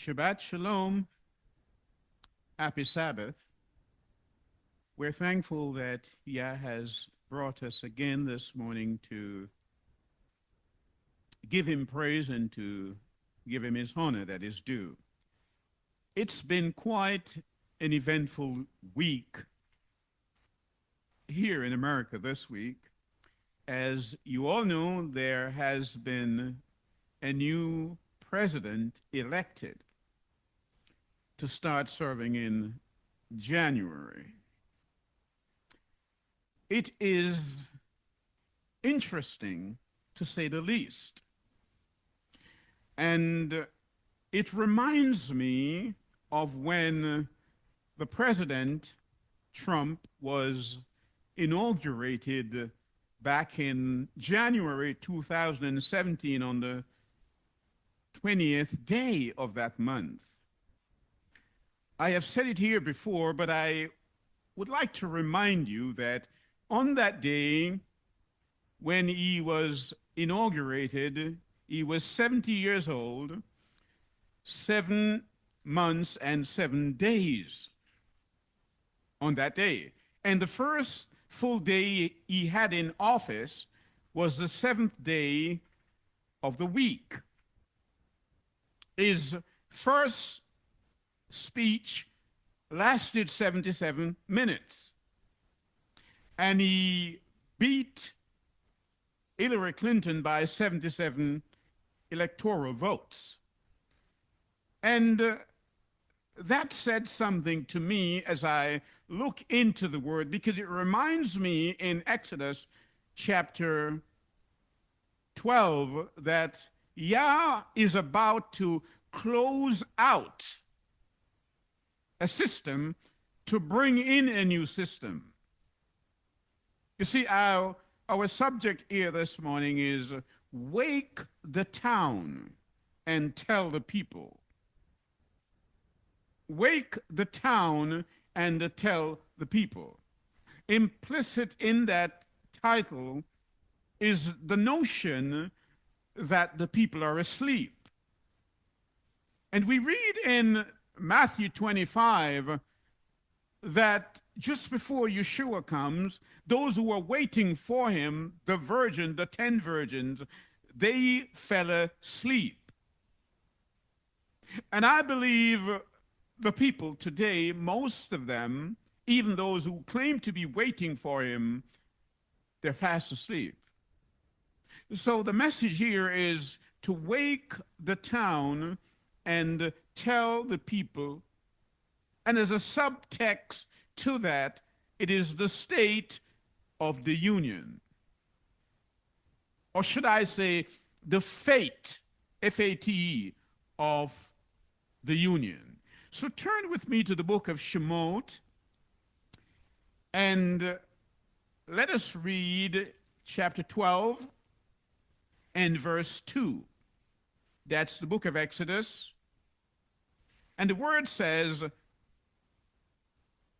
Shabbat Shalom, happy Sabbath. We're thankful that Yah has brought us again this morning to give him praise and to give him his honor that is due. It's been quite an eventful week here in America this week. As you all know, there has been a new president elected to start serving in January. It is interesting, to say the least. And it reminds me of when the president, Trump, was inaugurated back in January 2017 on the 20th day of that month. I have said it here before, but I would like to remind you that on that day when he was inaugurated, he was 70 years old, 7 months and 7 days on that day. And the first full day he had in office was the 7th day of the week. His first speech lasted 77 minutes. And he beat Hillary Clinton by 77 electoral votes. And that said something to me as I look into the word, because it reminds me in Exodus chapter 12 that Yah is about to close out a system to bring in a new system. You see, our subject here this morning is wake the town and tell the people. Wake the town and tell the people. Implicit in that title is the notion that the people are asleep. And we read in Matthew 25 that just before Yeshua comes, those who are waiting for him, the 10 virgins, they fell asleep. And I believe the people today, most of them, even those who claim to be waiting for him, they're fast asleep. So the message here is to wake the town and tell the people. And as a subtext to that, it is the state of the union. Or should I say, the fate, F-A-T-E, of the union. So turn with me to the book of Shemot, and let us read chapter 12 and verse 2. That's the book of Exodus. And the word says,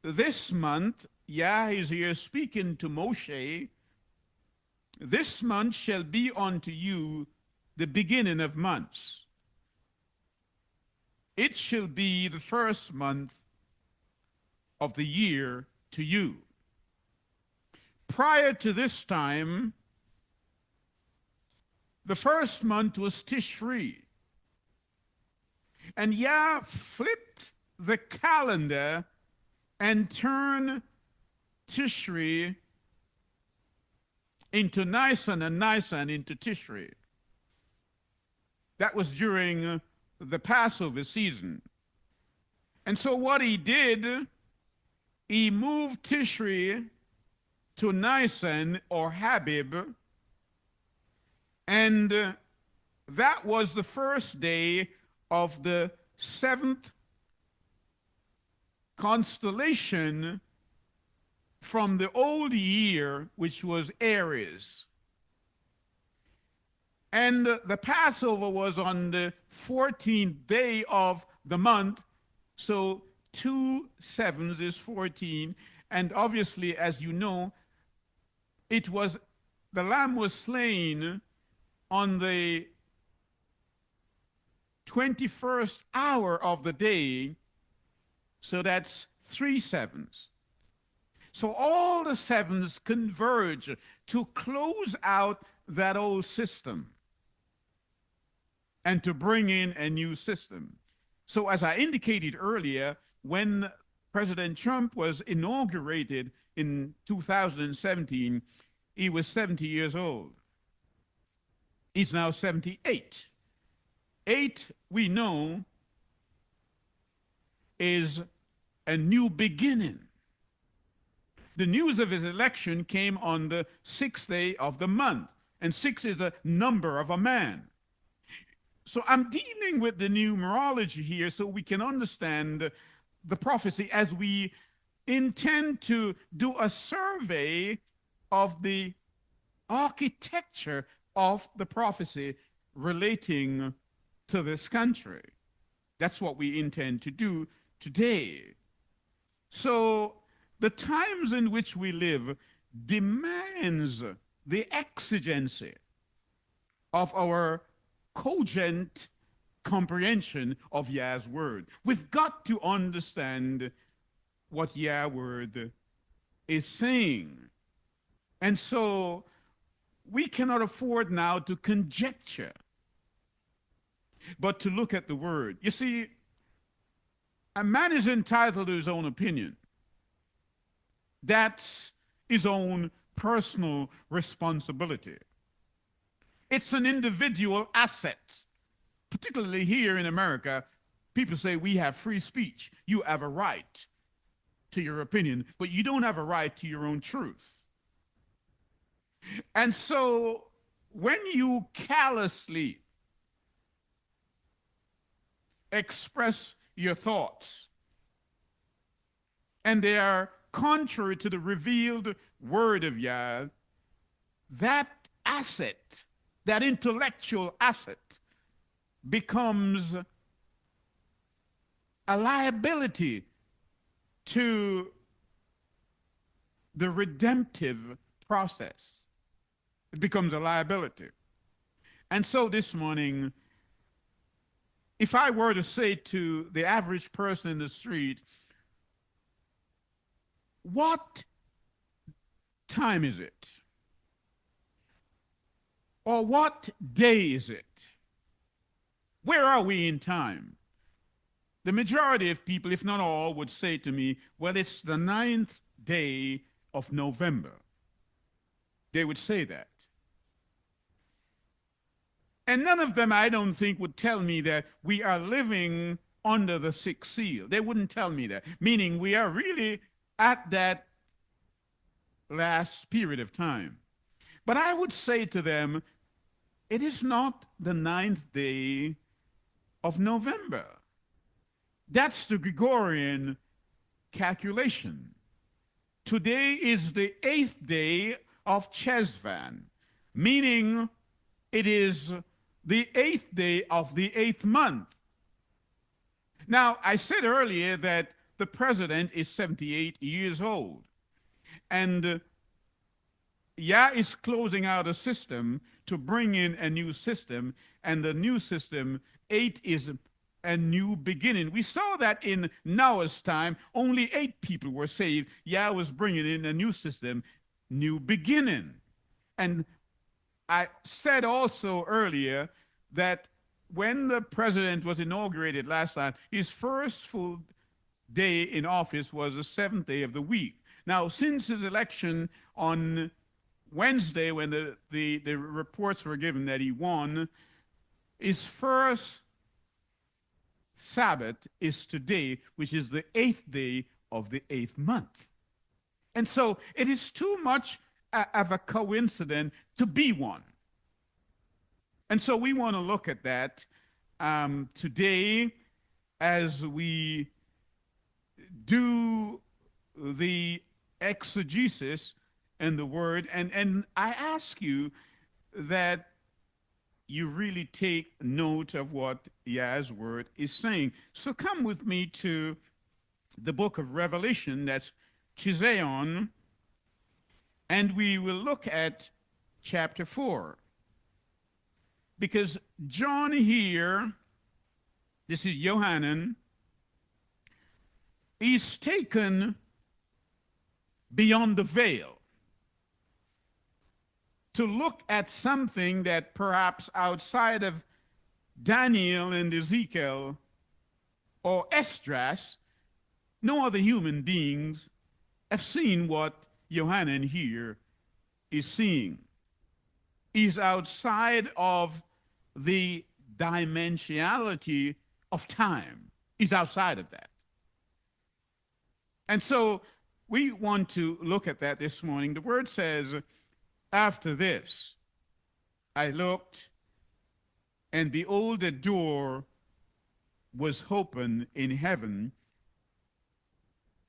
this month, Yah is here speaking to Moshe, this month shall be unto you the beginning of months. It shall be the first month of the year to you. Prior to this time, the first month was Tishri. And Yah flipped the calendar and turned Tishri into Nisan and Nisan into Tishri. That was during the Passover season. And so what he did, he moved Tishri to Nisan or Habib, and that was the first day of the 7th constellation from the old year, which was Aries. And the Passover was on the 14th day of the month, so 2 sevens is 14. And obviously, as you know, the lamb was slain on the 21st hour of the day, so that's 3 sevens. So all the sevens converge to close out that old system and to bring in a new system. So as I indicated earlier, when President Trump was inaugurated in 2017, he was 70 years old. He's now 78. 8, we know, is a new beginning. The news of his election came on the 6th day of the month, and 6 is the number of a man. So I'm dealing with the numerology here so we can understand the prophecy as we intend to do a survey of the architecture of the prophecy relating to this country. That's what we intend to do today. So the times in which we live demands the exigency of our cogent comprehension of Yah's word. We've got to understand what Yah's word is saying. And so we cannot afford now to conjecture, but to look at the word. You see, a man is entitled to his own opinion. That's his own personal responsibility. It's an individual asset. Particularly here in America, people say we have free speech. You have a right to your opinion, but you don't have a right to your own truth. And so when you callously express your thoughts and they are contrary to the revealed word of Yah, that asset, that intellectual asset, becomes a liability to the redemptive process. It becomes a liability. And so this morning, if I were to say to the average person in the street, what time is it? Or what day is it? Where are we in time? The majority of people, if not all, would say to me, well, it's the 9th day of November. They would say that. And none of them, I don't think, would tell me that we are living under the 6th seal. They wouldn't tell me that, meaning we are really at that last period of time. But I would say to them, it is not the 9th day of November. That's the Gregorian calculation. Today is the 8th day of Chesvan, meaning it is the 8th day of the 8th month. Now, I said earlier that the president is 78 years old, and Yah is closing out a system to bring in a new system, and the new system, 8, is a new beginning. We saw that in Noah's time, only 8 people were saved. Yah was bringing in a new system, new beginning. And I said also earlier that when the president was inaugurated last time, his first full day in office was the 7th day of the week. Now, since his election on Wednesday, when the reports were given that he won, his first Sabbath is today, which is the 8th day of the 8th month. And so it is too much of a coincidence to be one. And so we want to look at that today as we do the exegesis in the word. And I ask you that you really take note of what Yah's word is saying. So come with me to the book of Revelation, that's Chizayon, and we will look at chapter 4. Because John here this is Yohanan, is taken beyond the veil to look at something that perhaps outside of Daniel and Ezekiel or Esdras, no other human beings have seen what Yohanan here is seeing. He's outside of the dimensionality of time. He's outside of that. And so we want to look at that this morning. The word says, after this, I looked, and behold, a door was open in heaven,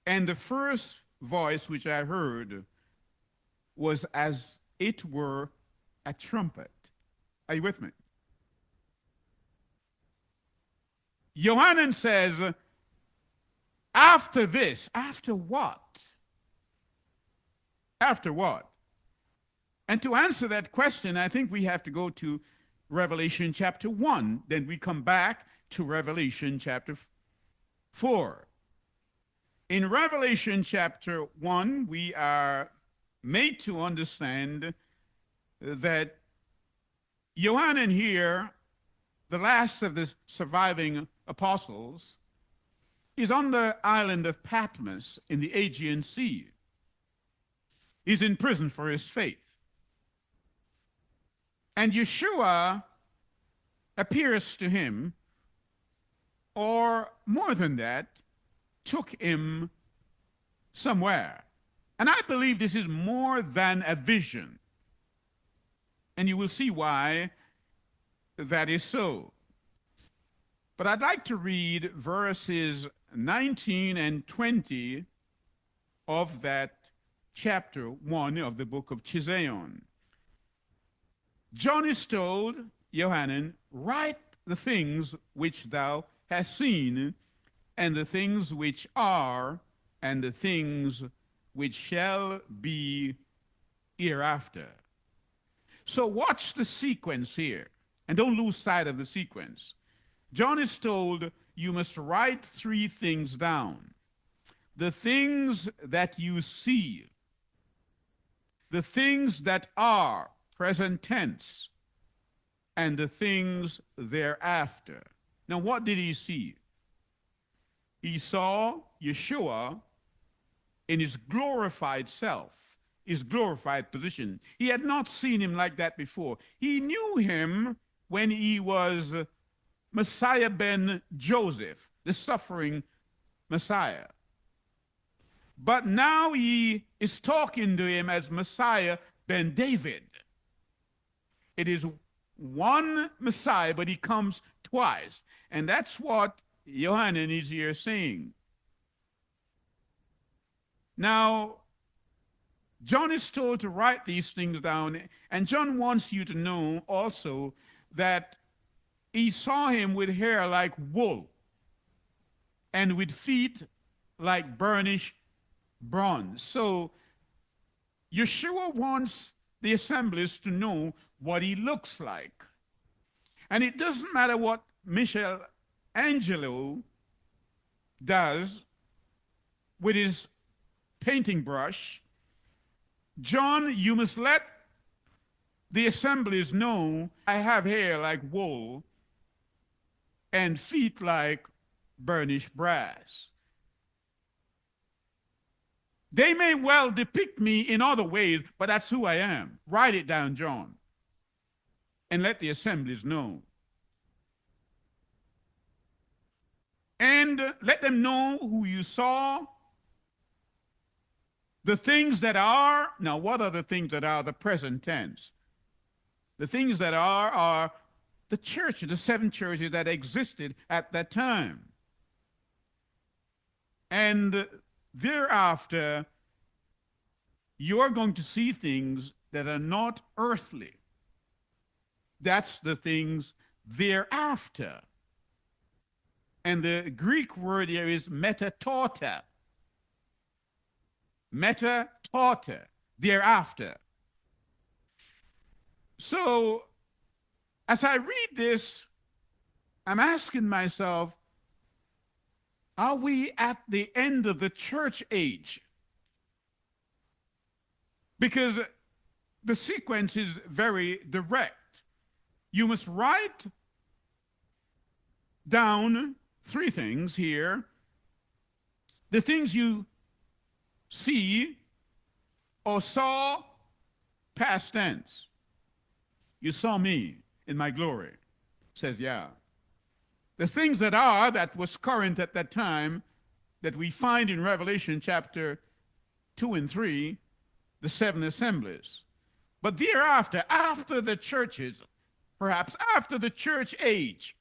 and the first voice which I heard was as it were a trumpet. Are you with me? Yohanan says, after this, after what? After what? And to answer that question, I think we have to go to Revelation chapter 1. Then we come back to Revelation chapter 4. In Revelation chapter 1, we are made to understand that Yohanan here, the last of the surviving apostles, is on the island of Patmos in the Aegean Sea. He's in prison for his faith. And Yeshua appears to him, or more than that, took him somewhere. And I believe this is more than a vision. And you will see why that is so. But I'd like to read verses 19 and 20 of that chapter 1 of the book of Chizayon. John is told, Yohanan, write the things which thou hast seen, and the things which are, and the things which shall be hereafter. So watch the sequence here, and don't lose sight of the sequence. John is told, you must write 3 things down. The things that you see, the things that are, present tense, and the things thereafter. Now, what did he see? He saw Yeshua in his glorified self, his glorified position. He had not seen him like that before. He knew him when he was Messiah ben Joseph, the suffering Messiah. But now he is talking to him as Messiah ben David. It is one Messiah, but he comes twice. And that's what Yohanan is here saying. Now, John is told to write these things down, and John wants you to know also that he saw him with hair like wool and with feet like burnished bronze. So Yeshua wants the assemblies to know what he looks like. And it doesn't matter what Michelangelo does with his painting brush. John, you must let the assemblies know I have hair like wool and feet like burnished brass. They may well depict me in other ways, but that's who I am. Write it down, John, and let the assemblies know. And let them know who you saw, the things that are. Now, what are the things that are? The present tense. The things that are the churches, the 7 churches that existed at that time. And thereafter, you're going to see things that are not earthly. That's the things thereafter. And the Greek word here is metatauta. Metatauta, thereafter. So, as I read this, I'm asking myself, are we at the end of the church age? Because the sequence is very direct. You must write down three things here. The things you see or saw, past tense. You saw me in my glory, says Yah. The things that was current at that time, that we find in Revelation chapter 2 and 3, the seven assemblies. But thereafter, after the churches, perhaps after the church age.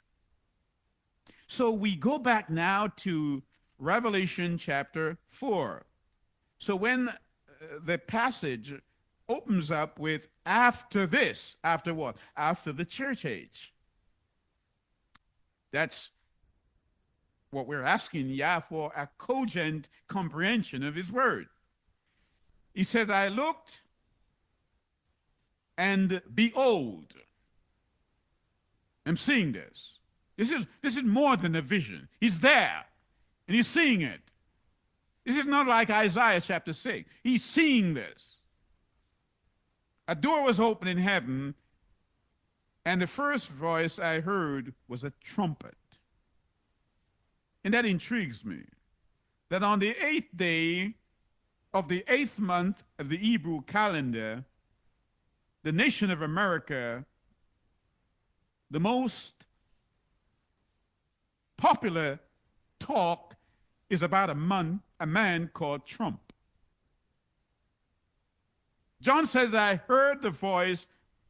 So we go back now to Revelation chapter 4. So when the passage opens up with after this, after what? After the church age. That's what we're asking Yah for, a cogent comprehension of his word. He said, I looked, and behold, I'm seeing this. This is more than a vision. He's there, and he's seeing it. This is not like Isaiah chapter 6. He's seeing this. A door was opened in heaven, and the first voice I heard was a trumpet. And that intrigues me, that on the 8th day of the 8th month of the Hebrew calendar, the nation of America, the most popular talk is about a man called Trump. John says, I heard the voice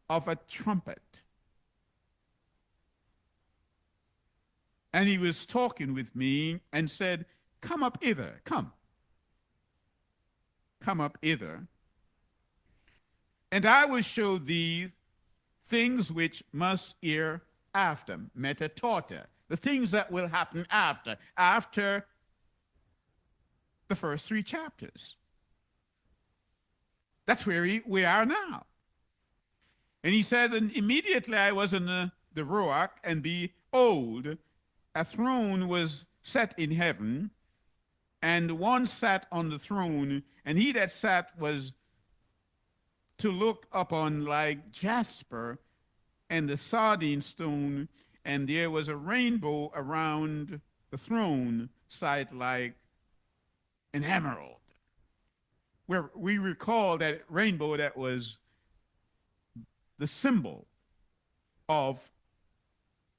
of a trumpet. And he was talking with me and said, come up hither, come. Come up hither. And I will show thee things which must hereafter, metatauta, the things that will happen after the first three chapters. That's where we are now. And he said, and immediately I was in the Ruach, and behold, a throne was set in heaven, and one sat on the throne, and he that sat was to look upon like jasper and the sardine stone, and there was a rainbow around the throne, sight like an emerald. Where we recall that rainbow that was the symbol of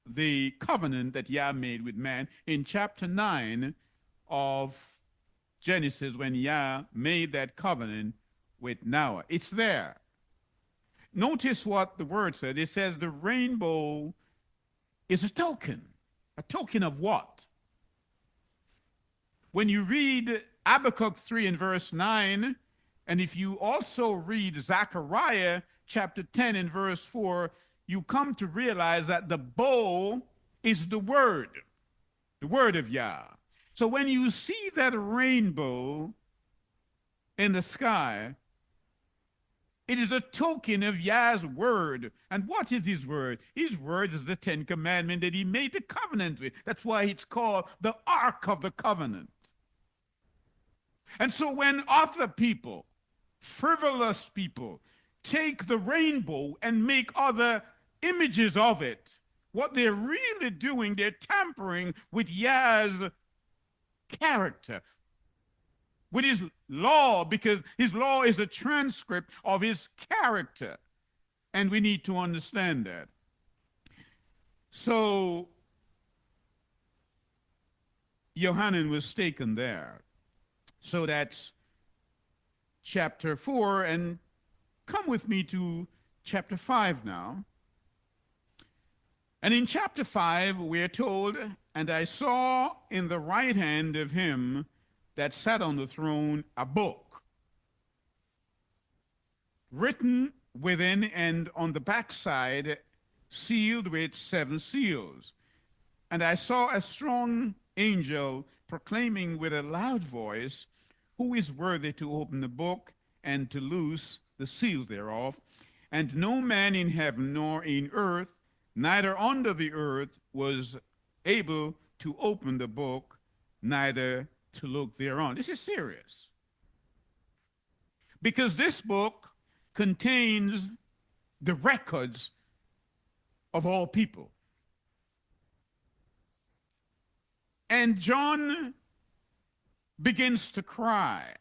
the covenant that Yah made with man in chapter 9 of Genesis, when Yah made that covenant with Noah. It's there. Notice what the word said. It says the rainbow is a token. A token of what? When you read Habakkuk 3 and verse 9, and if you also read Zechariah chapter 10 and verse 4, you come to realize that the bow is the word of Yah. So when you see that rainbow in the sky, it is a token of Yah's word. And what is his word? His word is the 10 Commandments that he made the covenant with. That's why it's called the Ark of the Covenant. And so when other people, frivolous people, take the rainbow and make other images of it, what they're really doing, they're tampering with Yah's character, with his law, because his law is a transcript of his character. And we need to understand that. So Yohanan was taken there. So that's chapter 4, and come with me to chapter 5 now. And in chapter 5, we are told, and I saw in the right hand of him that sat on the throne a book, written within and on the backside, sealed with 7 seals. And I saw a strong angel proclaiming with a loud voice, who is worthy to open the book and to loose the seals thereof? And no man in heaven, nor in earth, neither under the earth was able to open the book, neither to look thereon. This is serious because this book contains the records of all people. And John begins to cry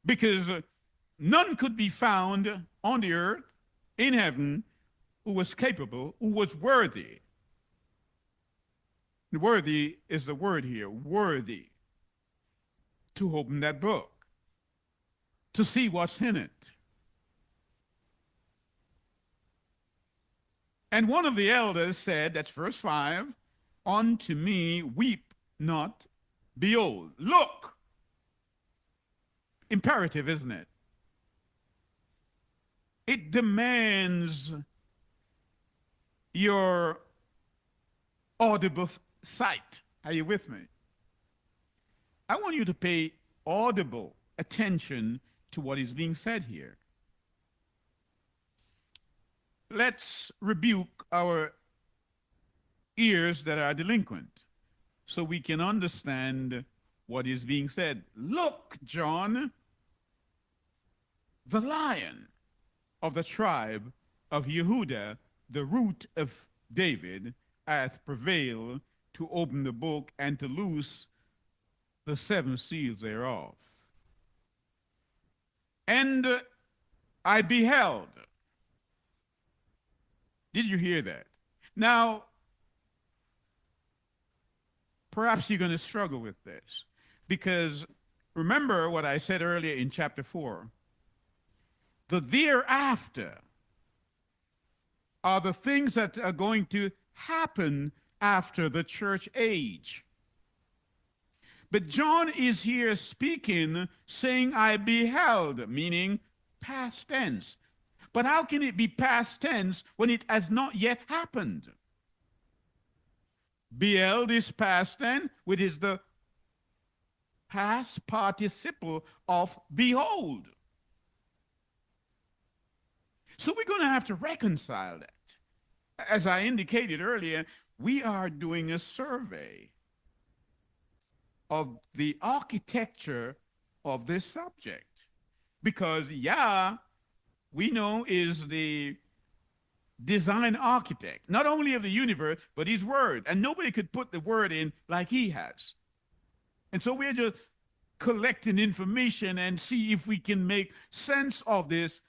because none could be found on the earth, in heaven, who was capable, who was worthy. Worthy is the word here, worthy, to open that book, to see what's in it. And one of the elders said, that's verse 5, unto me weep not, behold, look. Imperative, isn't it? It demands your audible sight. Are you with me? I want you to pay audible attention to what is being said here. Let's rebuke our ears that are delinquent so we can understand what is being said. Look, John, the Lion of the tribe of Yehudah, the root of David, hath prevailed to open the book and to loose the 7 seals thereof. And I beheld. Did you hear that? Now, perhaps you're going to struggle with this because remember what I said earlier in chapter 4. The thereafter are the things that are going to happen after the church age. But John is here speaking, saying, I beheld, meaning past tense. But how can it be past tense when it has not yet happened? Beheld is past tense, which is the past participle of behold. So we're going to have to reconcile that. As I indicated earlier, we are doing a survey of the architecture of this subject because Yah, we know, is the design architect, not only of the universe, but his word. And nobody could put the word in like he has. And so we're just collecting information and see if we can make sense of this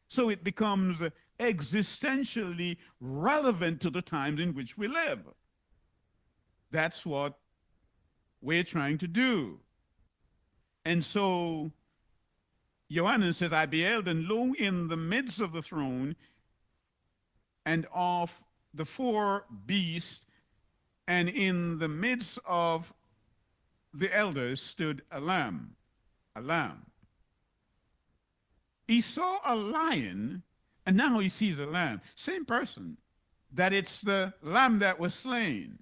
so it becomes existentially relevant to the times in which we live. That's what we're trying to do. And so Johannes says, I beheld, and lo, in the midst of the throne and of the 4 beasts, and in the midst of the elders stood a lamb, a lamb. He saw a lion, and now he sees a lamb. Same person, that it's the lamb that was slain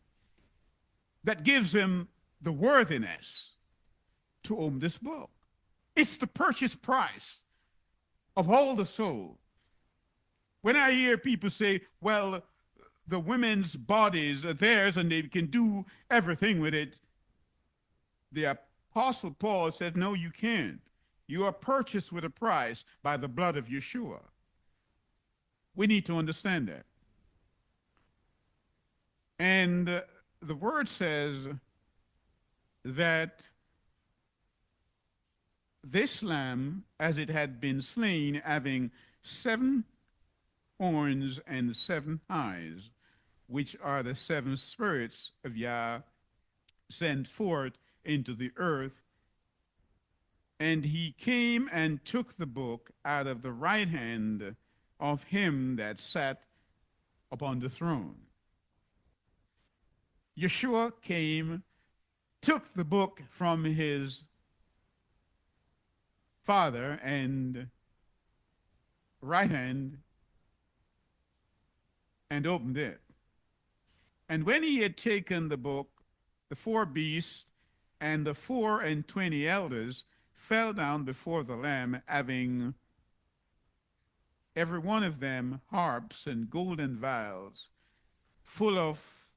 that gives him the worthiness to own this book. It's the purchase price of all the soul. When I hear people say, well, the women's bodies are theirs and they can do everything with it, the Apostle Paul said, no, you can't. You are purchased with a price by the blood of Yeshua. We need to understand that. And the word says that this lamb, as it had been slain, having 7 horns and 7 eyes, which are the 7 spirits of Yah sent forth into the earth, and he came and took the book out of the right hand of him that sat upon the throne. Yeshua came, took the book from his Father and right hand and opened it. And when he had taken the book, the 4 beasts and the 24 elders fell down before the Lamb, having every one of them harps and golden vials, full of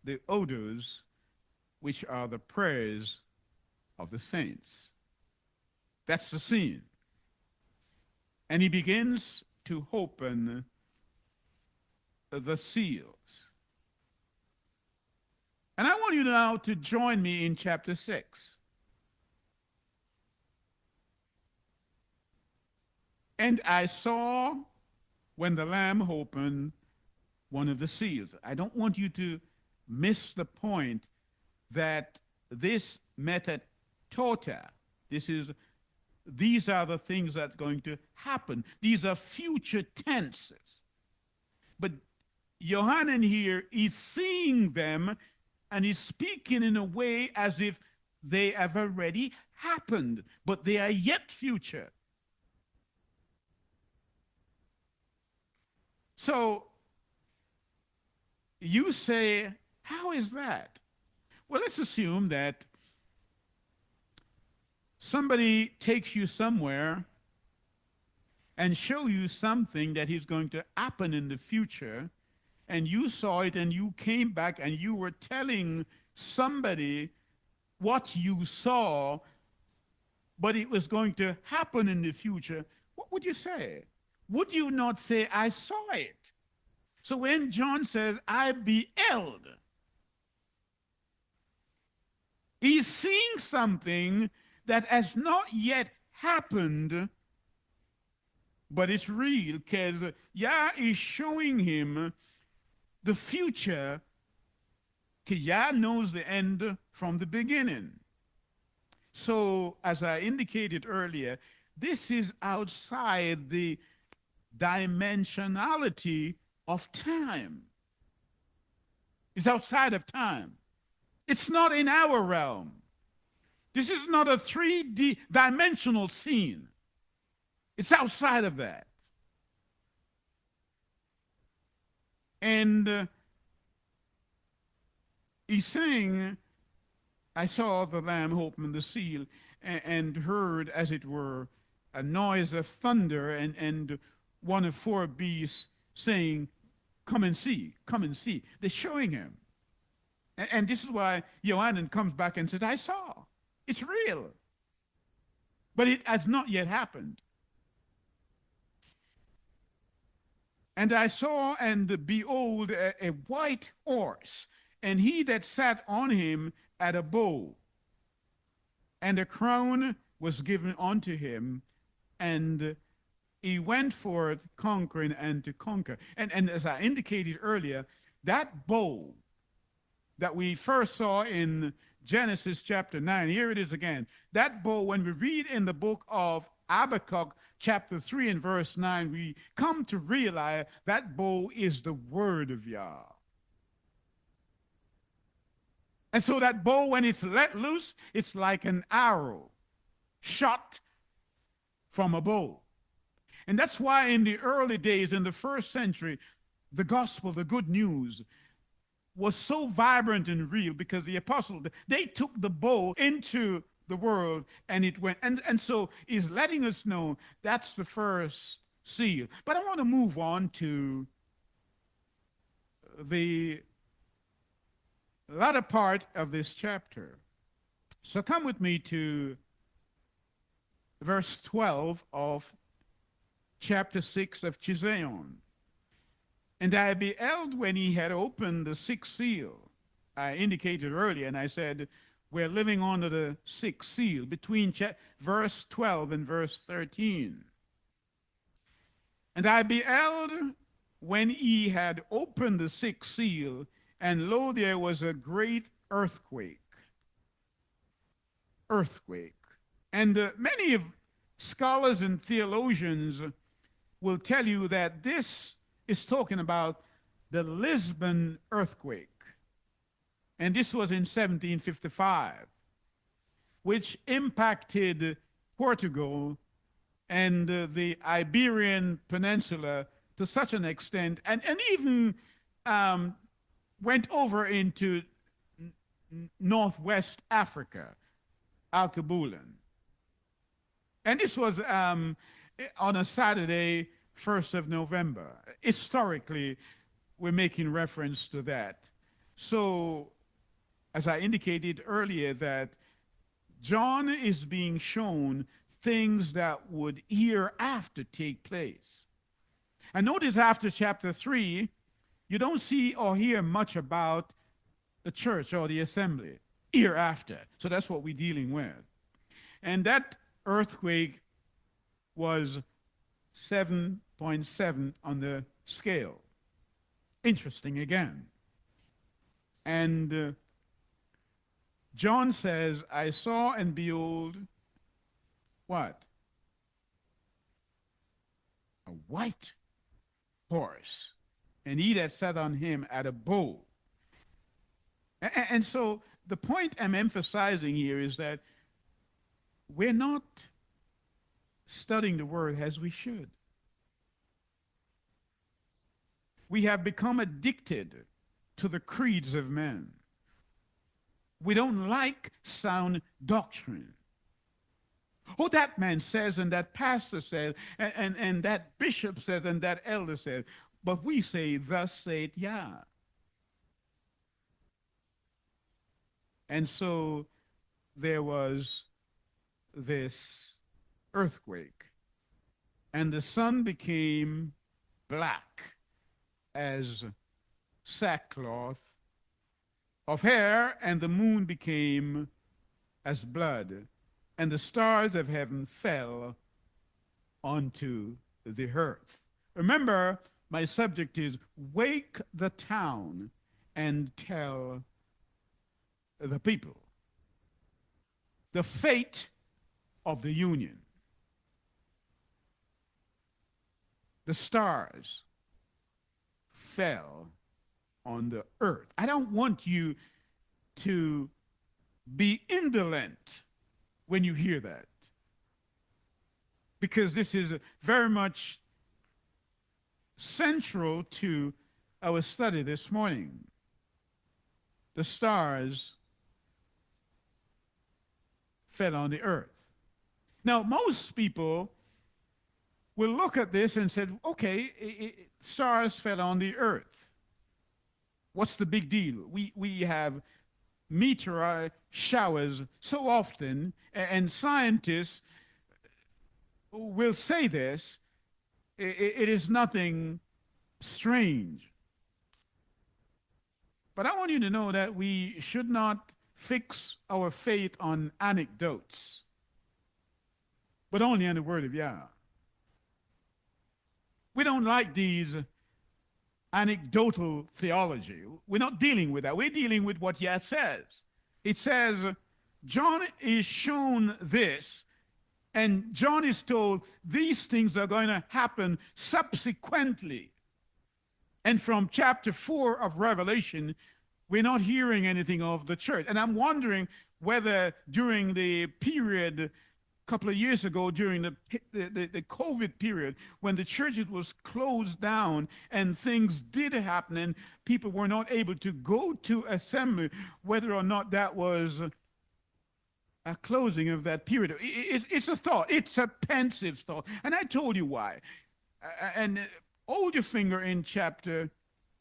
the odors which are the prayers of the saints. That's the scene. And he begins to open the seals. And I want you now to join me in chapter 6. And I saw when the Lamb opened one of the seals. I don't want you to miss the point that this metatota, these are the things that are going to happen. These are future tenses. But Yohanan here is seeing them and he's speaking in a way as if they have already happened, but they are yet future. So you say, how is that? Well, let's assume that somebody takes you somewhere and show you something that is going to happen in the future, and you saw it and you came back and you were telling somebody what you saw, but it was going to happen in the future. What would you say? Would you not say, I saw it? So when John says, I beheld, he's seeing something that has not yet happened, but it's real, because Yah is showing him the future, because Yah knows the end from the beginning. So, as I indicated earlier, this is outside the dimensionality of time. It's outside of time. It's not in our realm. This is not a 3D dimensional scene. It's outside of that. And he's saying, I saw the Lamb open the seal and heard, as it were, a noise of thunder and one of four beasts saying, come and see, come and see. They're showing him. And this is why Yohanan comes back and says, I saw. It's real. But it has not yet happened. And I saw, and behold, a white horse, and he that sat on him had a bow. And a crown was given unto him, and he went forth conquering and to conquer. And as I indicated earlier, that bow that we first saw in Genesis chapter 9, here it is again. That bow, when we read in the book of Habakkuk chapter 3 and verse 9, we come to realize that bow is the word of Yah. And so that bow, when it's let loose, it's like an arrow shot from a bow. And that's why in the early days, in the first century, the gospel, the good news, was so vibrant and real because the apostles, they took the bow into the world and it went. And so he's letting us know that's the first seal. But I want to move on to the latter part of this chapter. So come with me to verse 12 of chapter 6 of Chizayon. And I beheld when he had opened the sixth seal. I indicated earlier, and I said, we're living under the sixth seal, between verse 12 and verse 13. And I beheld when he had opened the sixth seal, and lo, there was a great earthquake. And many of scholars and theologians will tell you that this is talking about the Lisbon earthquake. And this was in 1755, which impacted Portugal and the Iberian Peninsula to such an extent, and even went over into northwest Africa, Alkebulan. And this was on a Saturday 1st of November. Historically, we're making reference to that. So, as I indicated earlier, that John is being shown things that would hereafter take place. And notice after chapter 3, you don't see or hear much about the church or the assembly hereafter. So that's what we're dealing with. And that earthquake was 7.7 on the scale. Interesting again. And John says, I saw and behold, what? A white horse, and he that sat on him had a bow. And so the point I'm emphasizing here is that we're not studying the word as we should. We have become addicted to the creeds of men. We don't like sound doctrine. Oh, that man says, and that pastor says, and that bishop says, and that elder says. But we say, thus saith Yah. And so there was this earthquake, and the sun became black as sackcloth of hair, and the moon became as blood, and the stars of heaven fell onto the earth. Remember, my subject is wake the town and tell the people the fate of the Union. The stars fell on the earth. I don't want you to be indolent when you hear that, because this is very much central to our study this morning. The stars fell on the earth. Now, most people will look at this and say, okay, stars fell on the earth. What's the big deal? We have meteorite showers so often, and scientists will say this, it is nothing strange. But I want you to know that we should not fix our faith on anecdotes, but only on the word of Yah. We don't like these anecdotal theology. We're not dealing with that. We're dealing with what Yah says. It says, John is shown this, and John is told these things are going to happen subsequently. And from chapter 4 of Revelation, we're not hearing anything of the church. And I'm wondering whether during the period a couple of years ago, during the COVID period, when the churches was closed down and things did happen and people were not able to go to assembly, whether or not that was a closing of that period. It's a thought. It's a pensive thought. And I told you why. And hold your finger in chapter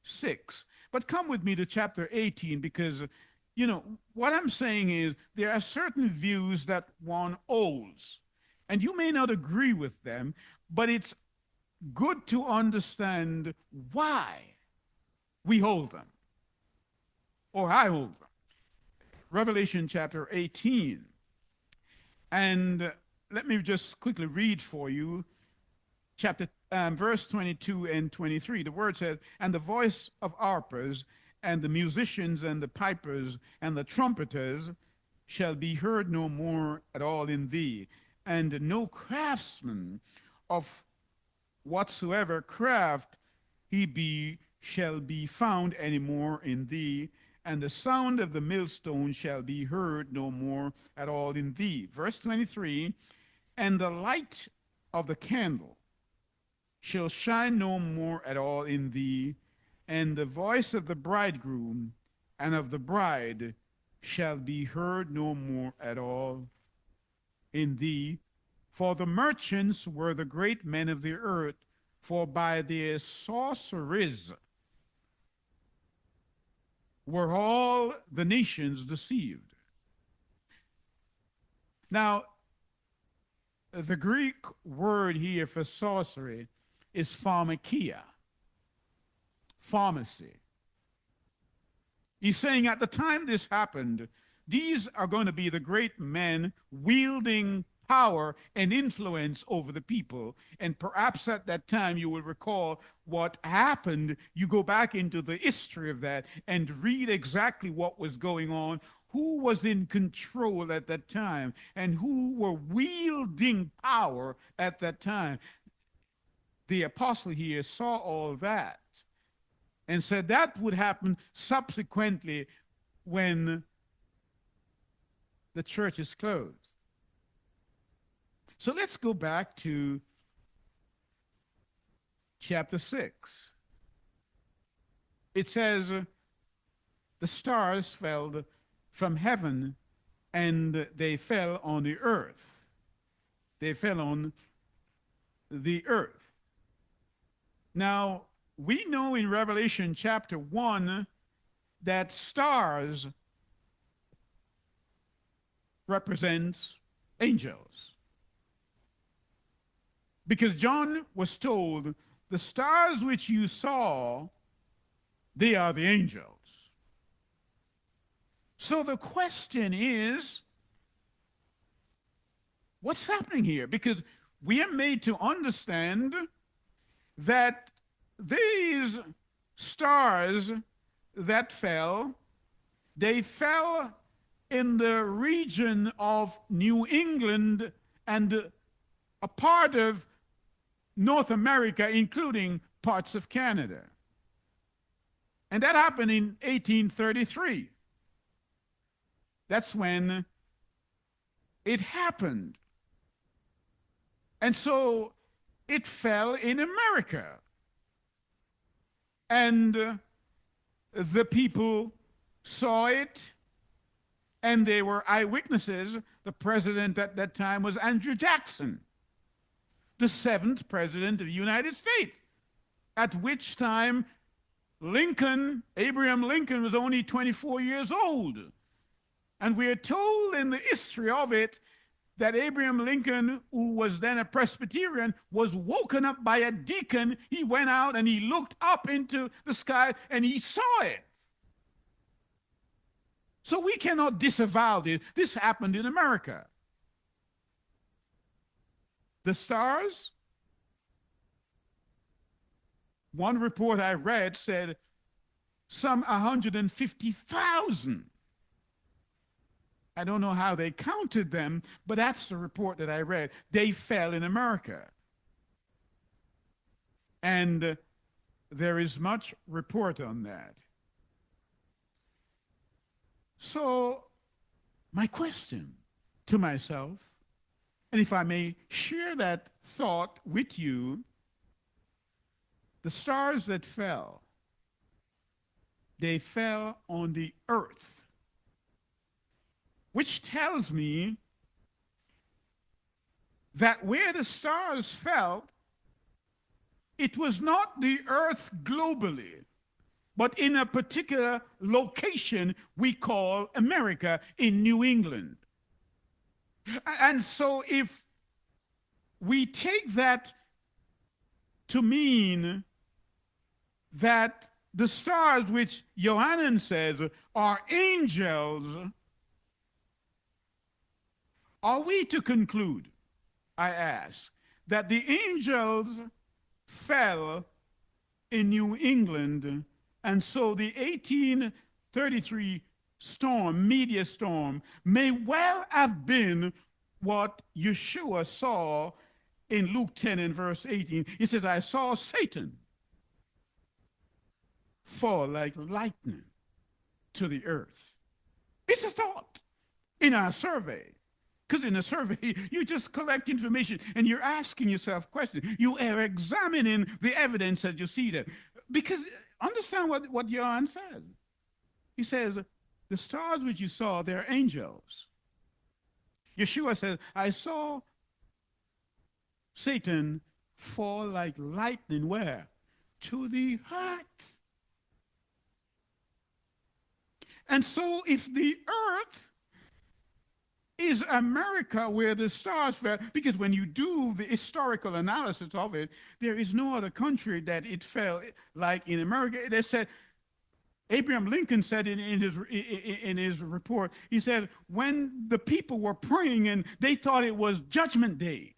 6. But come with me to chapter 18, because, you know, what I'm saying is there are certain views that one holds. And you may not agree with them, but it's good to understand why we hold them, or I hold them. Revelation chapter 18. And let me just quickly read for you verse 22 and 23. The word says, and the voice of harpers and the musicians and the pipers and the trumpeters shall be heard no more at all in thee, and no craftsman of whatsoever craft he be shall be found any more in thee, and the sound of the millstone shall be heard no more at all in thee. Verse 23, and the light of the candle shall shine no more at all in thee, and the voice of the bridegroom and of the bride shall be heard no more at all in thee. For the merchants were the great men of the earth, for by their sorceries were all the nations deceived. Now, the Greek word here for sorcery is pharmakia, pharmacy. He's saying at the time this happened, these are going to be the great men wielding power and influence over the people. And perhaps at that time you will recall what happened. You go back into the history of that and read exactly what was going on, who was in control at that time, and who were wielding power at that time. The apostle here saw all that and said that would happen subsequently when the church is closed. So let's go back to chapter 6. It says, the stars fell from heaven and they fell on the earth. They fell on the earth. Now, we know in Revelation chapter 1 that stars represents angels. Because John was told, the stars which you saw, they are the angels. So the question is, what's happening here? Because we are made to understand that these stars that fell, they fell in the region of New England and a part of North America, including parts of Canada. And that happened in 1833. That's when it happened. And so it fell in America. And the people saw it, and they were eyewitnesses. The president at that time was Andrew Jackson, the 7th president of the United States, at which time Abraham Lincoln was only 24 years old. And we are told in the history of it that Abraham Lincoln, who was then a Presbyterian, was woken up by a deacon. He went out and he looked up into the sky and he saw it. So we cannot disavow this. This happened in America. The stars, one report I read said some 150,000. I don't know how they counted them, but that's the report that I read. They fell in America. And there is much report on that. So my question to myself, and if I may share that thought with you, the stars that fell, they fell on the earth, which tells me that where the stars fell, it was not the earth globally, but in a particular location we call America in New England. And so if we take that to mean that the stars which Yohanan says are angels, are we to conclude, I ask, that the angels fell in New England, and so the 1833 storm, meteor storm, may well have been what Yeshua saw in Luke 10 and verse 18. He says, I saw Satan fall like lightning to the earth. It's a thought in our survey. Because in a survey, you just collect information and you're asking yourself questions. You are examining the evidence that you see there. Because understand what John said. He says, the stars which you saw, they're angels. Yeshua says, I saw Satan fall like lightning where? To the earth. And so if the earth is America where the stars fell, because when you do the historical analysis of it, there is no other country that it fell like in America. They said, Abraham Lincoln said in his report, he said, when the people were praying and they thought it was Judgment Day.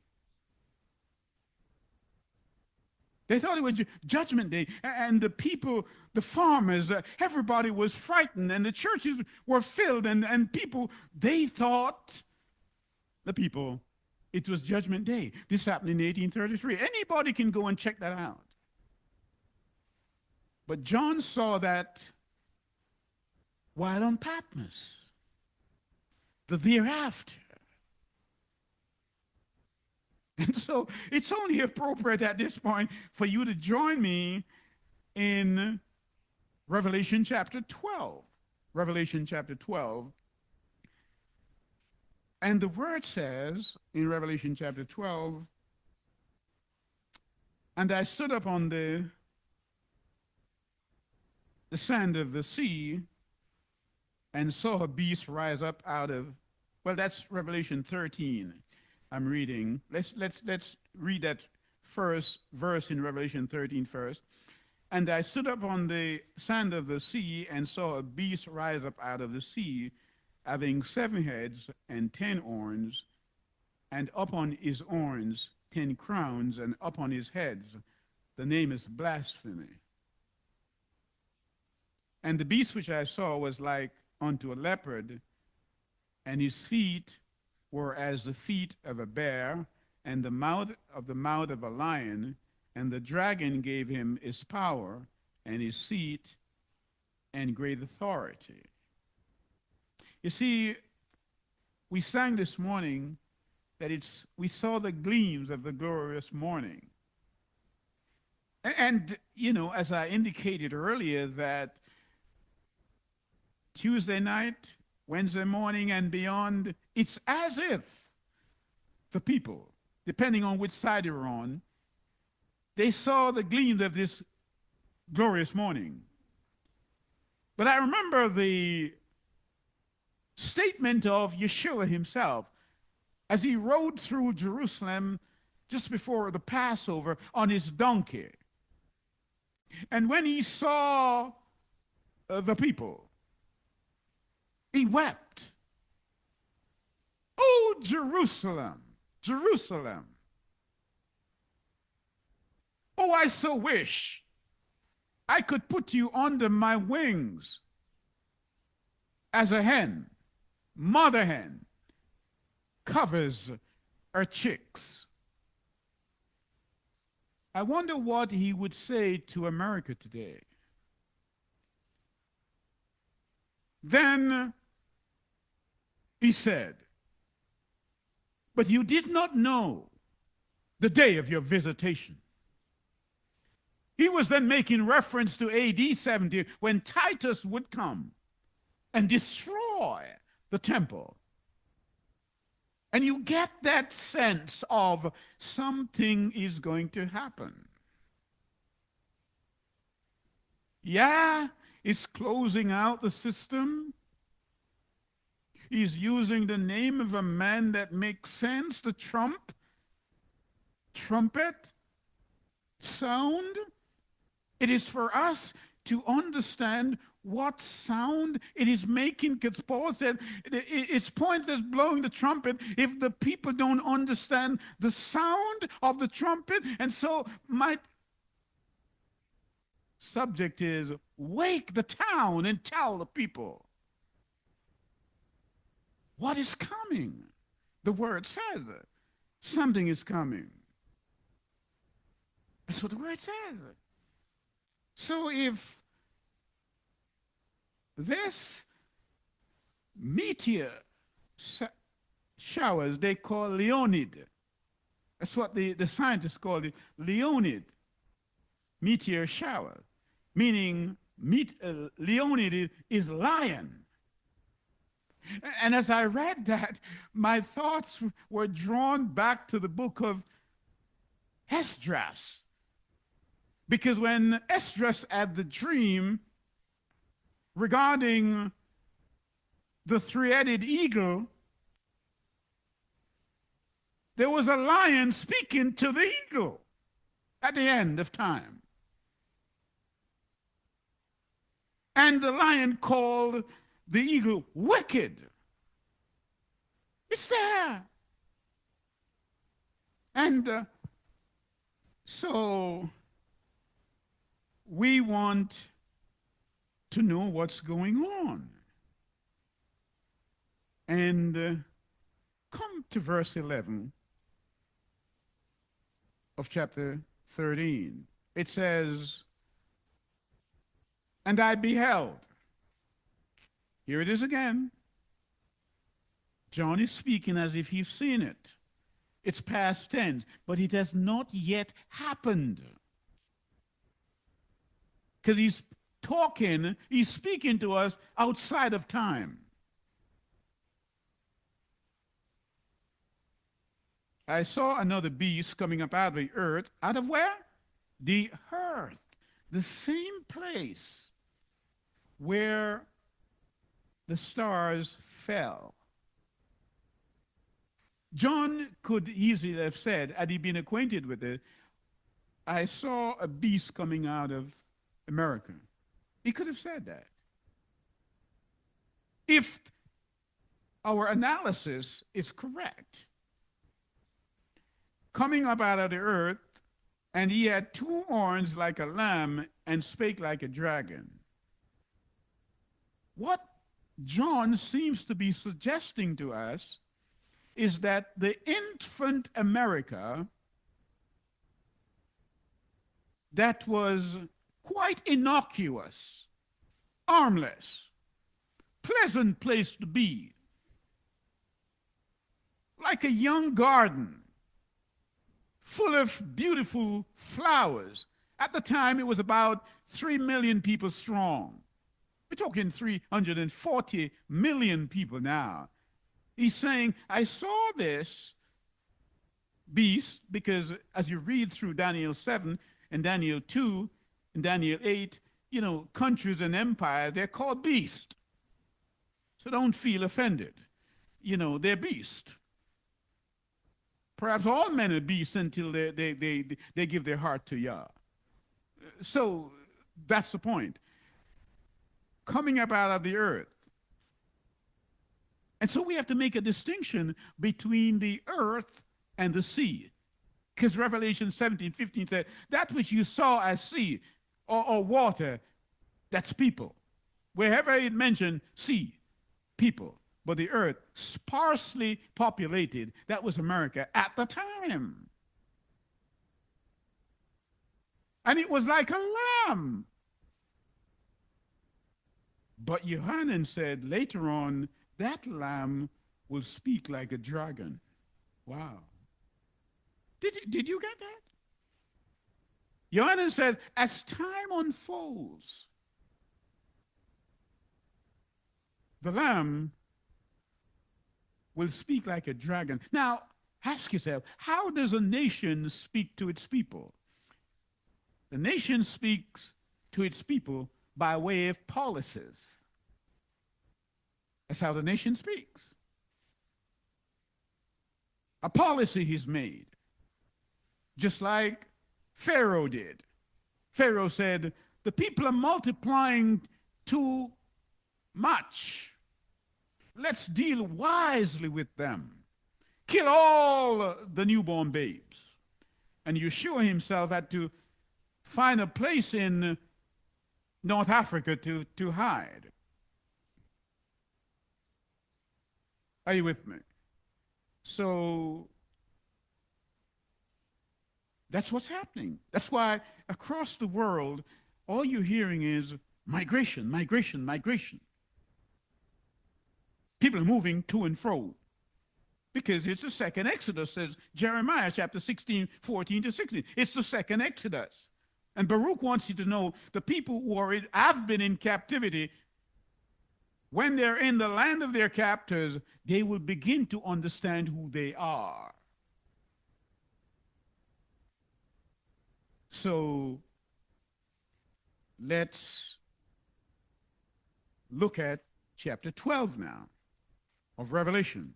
They thought it was Judgment Day. And the people, the farmers, everybody was frightened, and the churches were filled, and people, they thought, the people, it was Judgment Day. This happened in 1833. Anybody can go and check that out. But John saw that while on Patmos, the thereafter. And so it's only appropriate at this point for you to join me in Revelation chapter 12. Revelation chapter 12. And the word says in Revelation chapter 12, and I stood up on the sand of the sea and saw a beast rise up out of, well, that's Revelation 13. I'm reading. Let's read that first verse in Revelation 13 first. And I stood up on the sand of the sea and saw a beast rise up out of the sea, having 7 heads and 10 horns, and upon his horns 10 crowns, and upon his heads the name is blasphemy. And the beast which I saw was like unto a leopard, and his feet were as the feet of a bear, and the mouth of a lion, and the dragon gave him his power and his seat and great authority. You see, we sang this morning that we saw the gleams of the glorious morning. And you know, as I indicated earlier, that Tuesday night, Wednesday morning, and beyond, it's as if the people, depending on which side they were on, they saw the gleams of this glorious morning. But I remember the statement of Yeshayhu himself as he rode through Jerusalem just before the Passover on his donkey. And when he saw the people, he wept. Oh, Jerusalem, Jerusalem. Oh, I so wish I could put you under my wings as a hen, mother hen, covers her chicks. I wonder what he would say to America today. Then he said, but you did not know the day of your visitation. He was then making reference to AD 70 when Titus would come and destroy the temple. And you get that sense of something is going to happen. Yeah, it's closing out the system. He's using the name of a man that makes sense, the trumpet sound. It is for us to understand what sound it is making, because Paul said it's pointless blowing the trumpet if the people don't understand the sound of the trumpet. And so my subject is wake the town and tell the people what is coming. The word says something is coming. That's what the word says. So if this meteor showers, they call Leonid. That's what the scientists call it, Leonid, meteor shower, meaning Leonid is lion. And as I read that, my thoughts were drawn back to the book of Esdras. Because when Esdras had the dream regarding the three-headed eagle, there was a lion speaking to the eagle at the end of time. And the lion called the eagle wicked. It's there. And so we want to know what's going on. And come to verse 11 of chapter 13. It says, and I beheld. Here it is again. John is speaking as if he's seen it. It's past tense, but it has not yet happened. Because he's speaking to us outside of time. I saw another beast coming up out of the earth. Out of where? The earth. The same place where the stars fell. John could easily have said, had he been acquainted with it, I saw a beast coming out of America. He could have said that. If our analysis is correct. Coming up out of the earth, and he had two horns like a lamb and spake like a dragon. What John seems to be suggesting to us is that the infant America that was quite innocuous, harmless, pleasant place to be, like a young garden full of beautiful flowers. At the time, it was about 3 million people strong. We're talking 340 million people now. He's saying, I saw this beast, because as you read through Daniel 7 and Daniel 2 and Daniel 8, countries and empires, they're called beasts. So don't feel offended. They're beasts. Perhaps all men are beasts until they give their heart to Yah. So that's the point. Coming up out of the earth. And so we have to make a distinction between the earth and the sea. Because Revelation 17:15 said, that which you saw as sea or water, that's people. Wherever it mentioned sea, people. But the earth, sparsely populated, that was America at the time. And it was like a lamb. But Yohanan said later on, that lamb will speak like a dragon. Wow. Did you get that? Yohanan said, as time unfolds, the lamb will speak like a dragon. Now, ask yourself, how does a nation speak to its people? The nation speaks to its people by way of policies. That's how the nation speaks. A policy is made, just like Pharaoh did. Pharaoh said, the people are multiplying too much. Let's deal wisely with them. Kill all the newborn babes. And Yeshayhu himself had to find a place in North Africa to hide. Are you with me? So that's what's happening. That's why across the world, all you're hearing is migration, migration, migration. People are moving to and fro because it's the second Exodus, says Jeremiah chapter 16, 14 to 16. It's the second Exodus. And Baruch wants you to know the people who have been in captivity, when they're in the land of their captors, they will begin to understand who they are. So let's look at chapter 12 now of Revelation.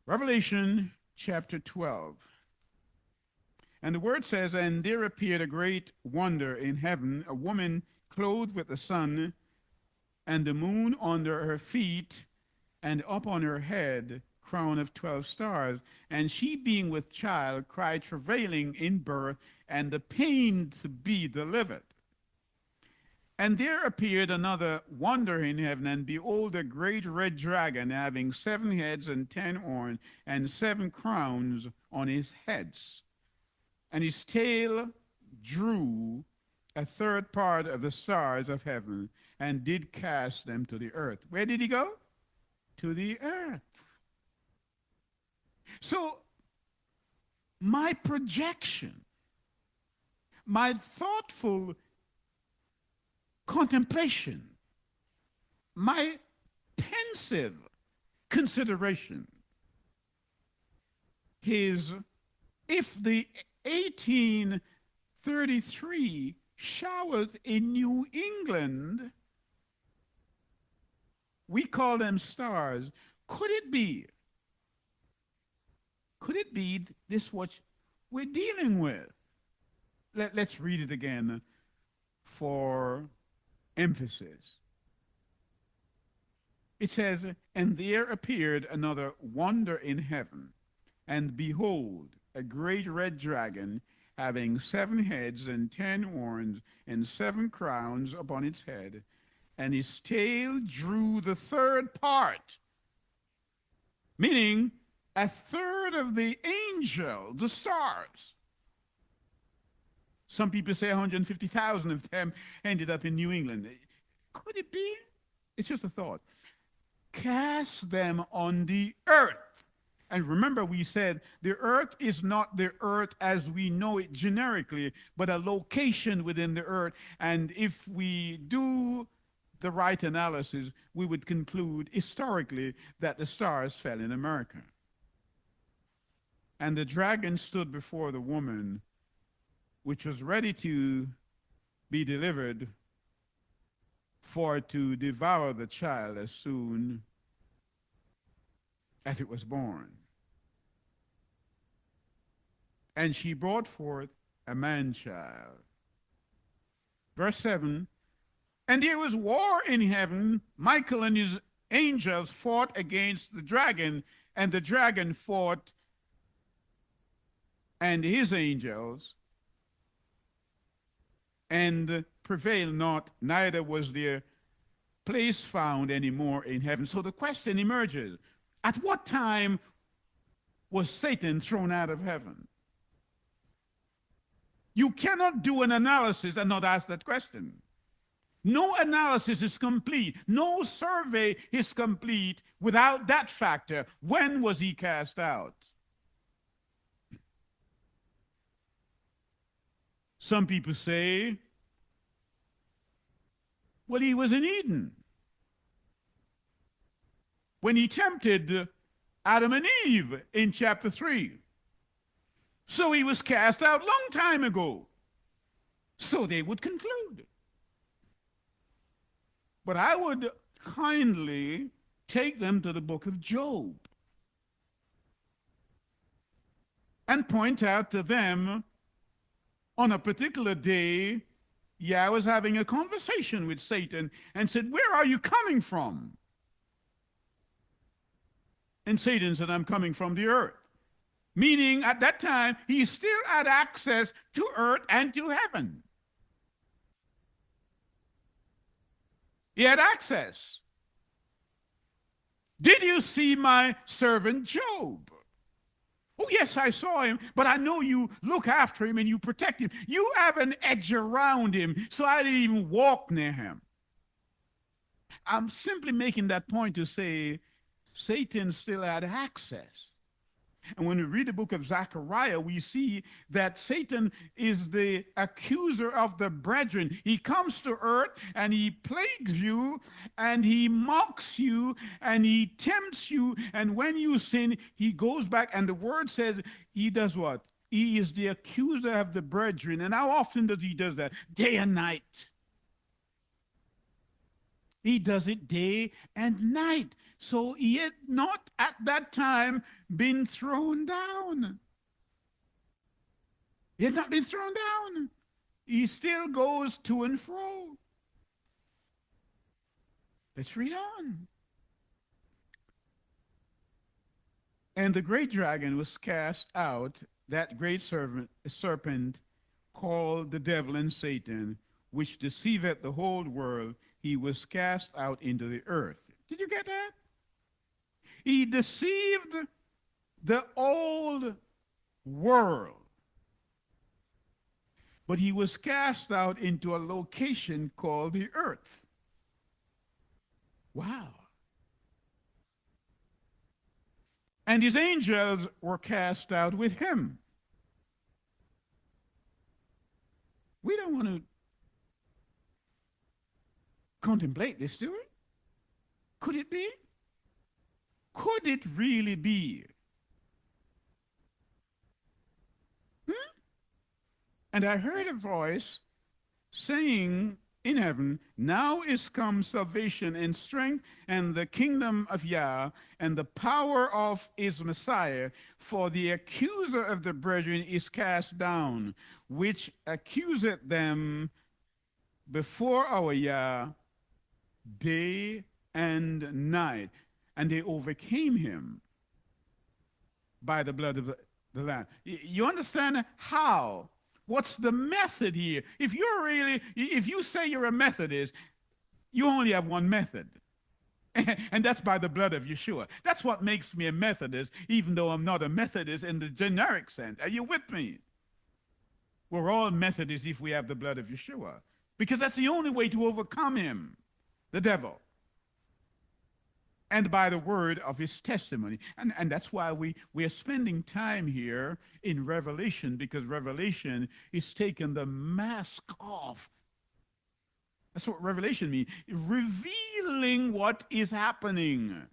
Revelation chapter 12. And the word says, and there appeared a great wonder in heaven, a woman clothed with the sun and the moon under her feet, and up on her head crown of 12 stars. And she, being with child, cried, travailing in birth, and the pain to be delivered. And there appeared another wonder in heaven, and behold, a great red dragon, having 7 heads and 10 horns, and 7 crowns on his heads. And his tail drew a third part of the stars of heaven, and did cast them to the earth. Where did he go? To the earth. So, my projection, my thoughtful contemplation, my pensive consideration is, if the 1833 showers in New England, we call them stars, could it be this what we're dealing with? Let's read it again for emphasis. It says, and there appeared another wonder in heaven, and behold, a great red dragon, having 7 heads and 10 horns, and 7 crowns upon its head, and his tail drew the third part, meaning a third of the angel, the stars. Some people say 150,000 of them ended up in New England. Could it be? It's just a thought. Cast them on the earth. And remember, we said the earth is not the earth as we know it generically, but a location within the earth. And if we do the right analysis, we would conclude historically that the stars fell in America. And the dragon stood before the woman, which was ready to be delivered, for to devour the child as soon as it was born. And she brought forth a man-child. Verse 7, and there was war in heaven. Michael and his angels fought against the dragon, and the dragon fought and his angels, and prevailed not, neither was their place found anymore in heaven. So the question emerges, at what time was Satan thrown out of heaven? You cannot do an analysis and not ask that question. No analysis is complete. No survey is complete without that factor. When was he cast out? Some people say, well, he was in Eden when he tempted Adam and Eve in chapter 3. So he was cast out long time ago. So they would conclude. But I would kindly take them to the book of Job and point out to them, on a particular day, I was having a conversation with Satan and said, where are you coming from? And Satan said, I'm coming from the earth. Meaning at that time, he still had access to earth and to heaven. He had access. Did you see my servant Job? Oh, yes, I saw him, but I know you look after him and you protect him. You have an edge around him, so I didn't even walk near him. I'm simply making that point to say Satan still had access. And when we read the book of Zechariah, we see that Satan is the accuser of the brethren. He comes to earth and he plagues you and he mocks you and he tempts you. And when you sin, he goes back, and the word says he does what? He is the accuser of the brethren. And how often does he do that? Day and night. He does it day and night. So he had not at that time been thrown down. He had not been thrown down. He still goes to and fro. Let's read on. And the great dragon was cast out, that great serpent called the devil and Satan, which deceiveth the whole world. He was cast out into the earth. Did you get that? He deceived the old world. But he was cast out into a location called the earth. Wow. And his angels were cast out with him. We don't want to contemplate this, do we? Could it be? Could it really be? And I heard a voice saying in heaven, now is come salvation and strength and the kingdom of Yah and the power of his Messiah, for the accuser of the brethren is cast down, which accuseth them before our Yah day and night. And they overcame him by the blood of the Lamb. You understand how? What's the method here? If you say you're a Methodist, you only have one method. And that's by the blood of Yeshua. That's what makes me a Methodist, even though I'm not a Methodist in the generic sense. Are you with me? We're all Methodists if we have the blood of Yeshua, because that's the only way to overcome him, the devil. And by the word of his testimony. And that's why we are spending time here in Revelation, because Revelation is taking the mask off. That's what Revelation means, revealing what is happening.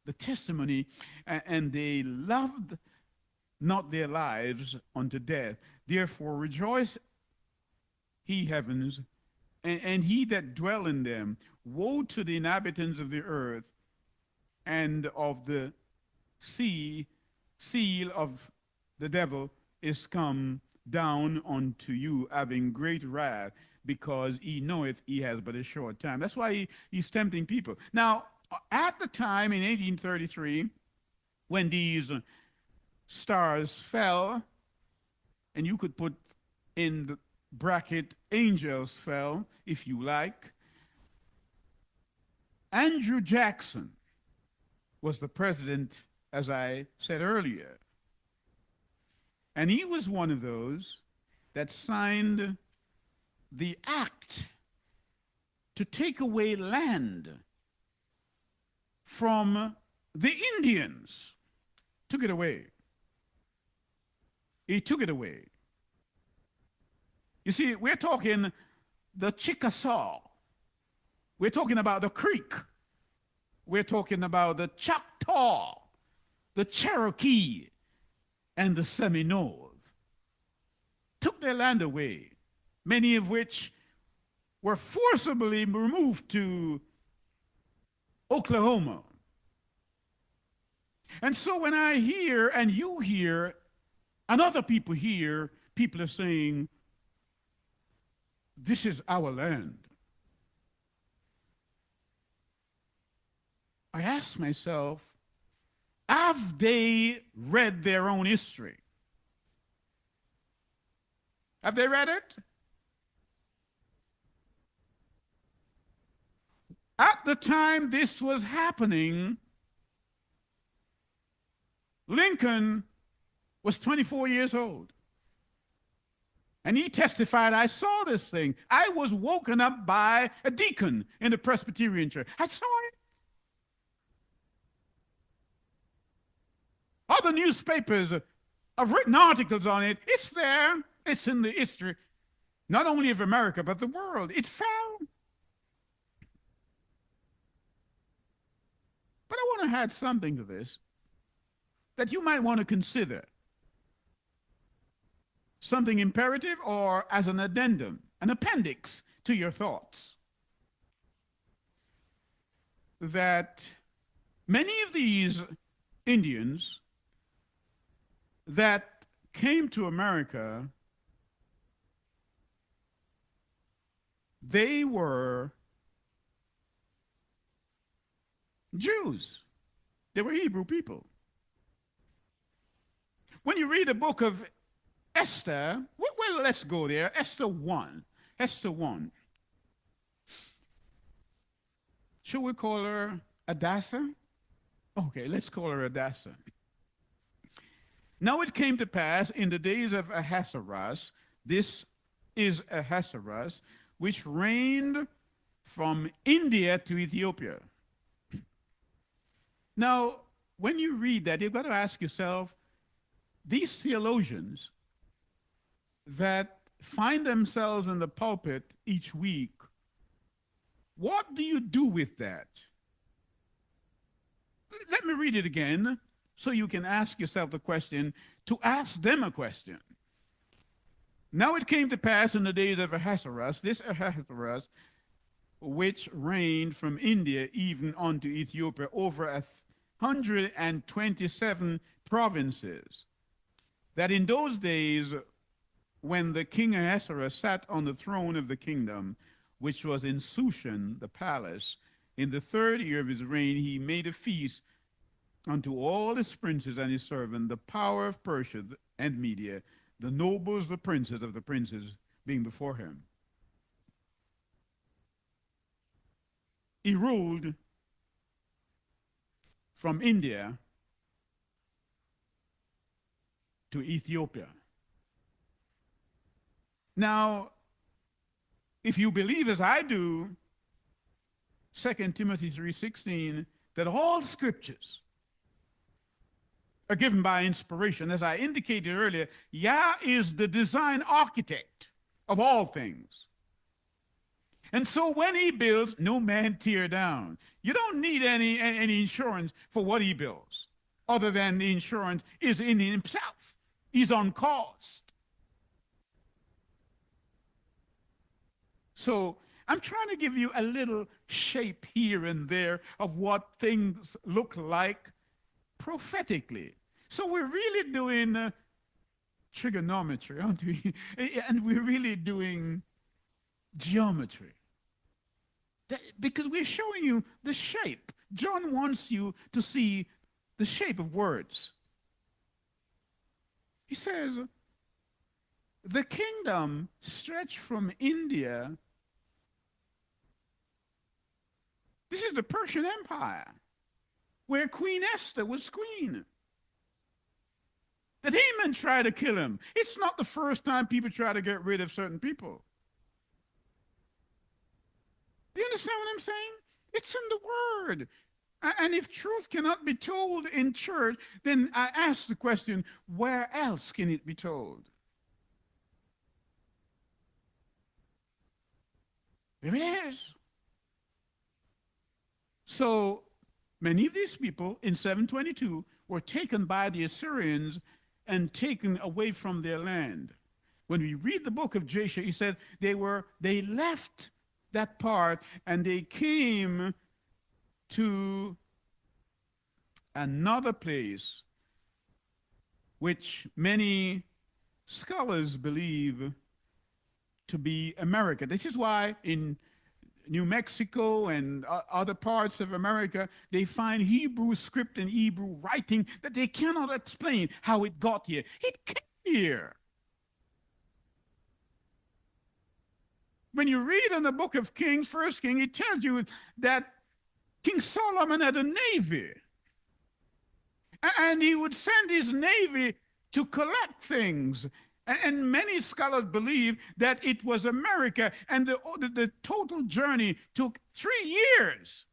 The testimony, and they loved not their lives unto death. Therefore rejoice, ye heavens, and he that dwell in them. Woe to the inhabitants of the earth and of the sea. Seal of the devil is come down unto you, having great wrath, because he knoweth he has but a short time. That's why he's tempting people. Now, at the time in 1833, when these stars fell, and you could put in the bracket angels fell, if you like, Andrew Jackson was the president, as I said earlier. And he was one of those that signed the act to take away land from the Indians. Took it away. He took it away. You see, we're talking the Chickasaw. We're talking about the Creek. We're talking about the Choctaw, the Cherokee, and the Seminoles. Took their land away, many of which were forcibly removed to Oklahoma. And so when I hear, and you hear, and other people hear, people are saying, this is our land. I ask myself, have they read their own history? Have they read it? At the time this was happening, Lincoln was 24 years old. And he testified, I saw this thing. I was woken up by a deacon in the Presbyterian church. I saw it. Other newspapers have written articles on it. It's there. It's in the history, not only of America, but the world. It fell. But I want to add something to this that you might want to consider. something imperative or as an addendum, an appendix to your thoughts. That many of these Indians that came to America, they were Jews. They were Hebrew people. When you read the book of Esther, well, let's go there. Esther 1. Esther 1. Should we call her Hadassah? Okay, let's call her Hadassah. Now it came to pass in the days of Ahasuerus, this is Ahasuerus, which reigned from India to Ethiopia. Now, when you read that, you've got to ask yourself, these theologians that find themselves in the pulpit each week, what do you do with that? Let me read it again so you can ask yourself the question, to ask them a question. Now it came to pass in the days of Ahasuerus, this Ahasuerus, which reigned from India even unto Ethiopia over 127 provinces, that in those days when the king Ahasuerus sat on the throne of the kingdom, which was in Shushan, the palace, in the 3rd year of his reign, he made a feast unto all his princes and his servants, the power of Persia and Media, the nobles, the princes of the princes being before him. He ruled from India to Ethiopia. Now, if you believe as I do, 2 Timothy 3:16, that all scriptures are given by inspiration, as I indicated earlier, Yah is the design architect of all things. And so when he builds, no man tear down. You don't need any insurance for what he builds, other than the insurance is in himself. He's on cost. So I'm trying to give you a little shape here and there of what things look like prophetically. So we're really doing trigonometry, aren't we? And we're really doing geometry. Because we're showing you the shape. John wants you to see the shape of words. He says, the kingdom stretched from India. This is the Persian Empire, where Queen Esther was queen. That Haman tried to kill him. It's not the first time people try to get rid of certain people. Do you understand what I'm saying? It's in the Word. And if truth cannot be told in church, then I ask the question, where else can it be told? There it is. So many of these people in 722 were taken by the Assyrians and taken away from their land. When we read the book of Yeshayhu, he said they left that part and they came to another place which many scholars believe to be America. This is why in New Mexico and other parts of America, they find Hebrew script and Hebrew writing that they cannot explain how it got here. It came here. When you read in the book of Kings, 1 King, it tells you that King Solomon had a navy. And he would send his navy to collect things. And many scholars believe that it was America, and the total journey took 3 years.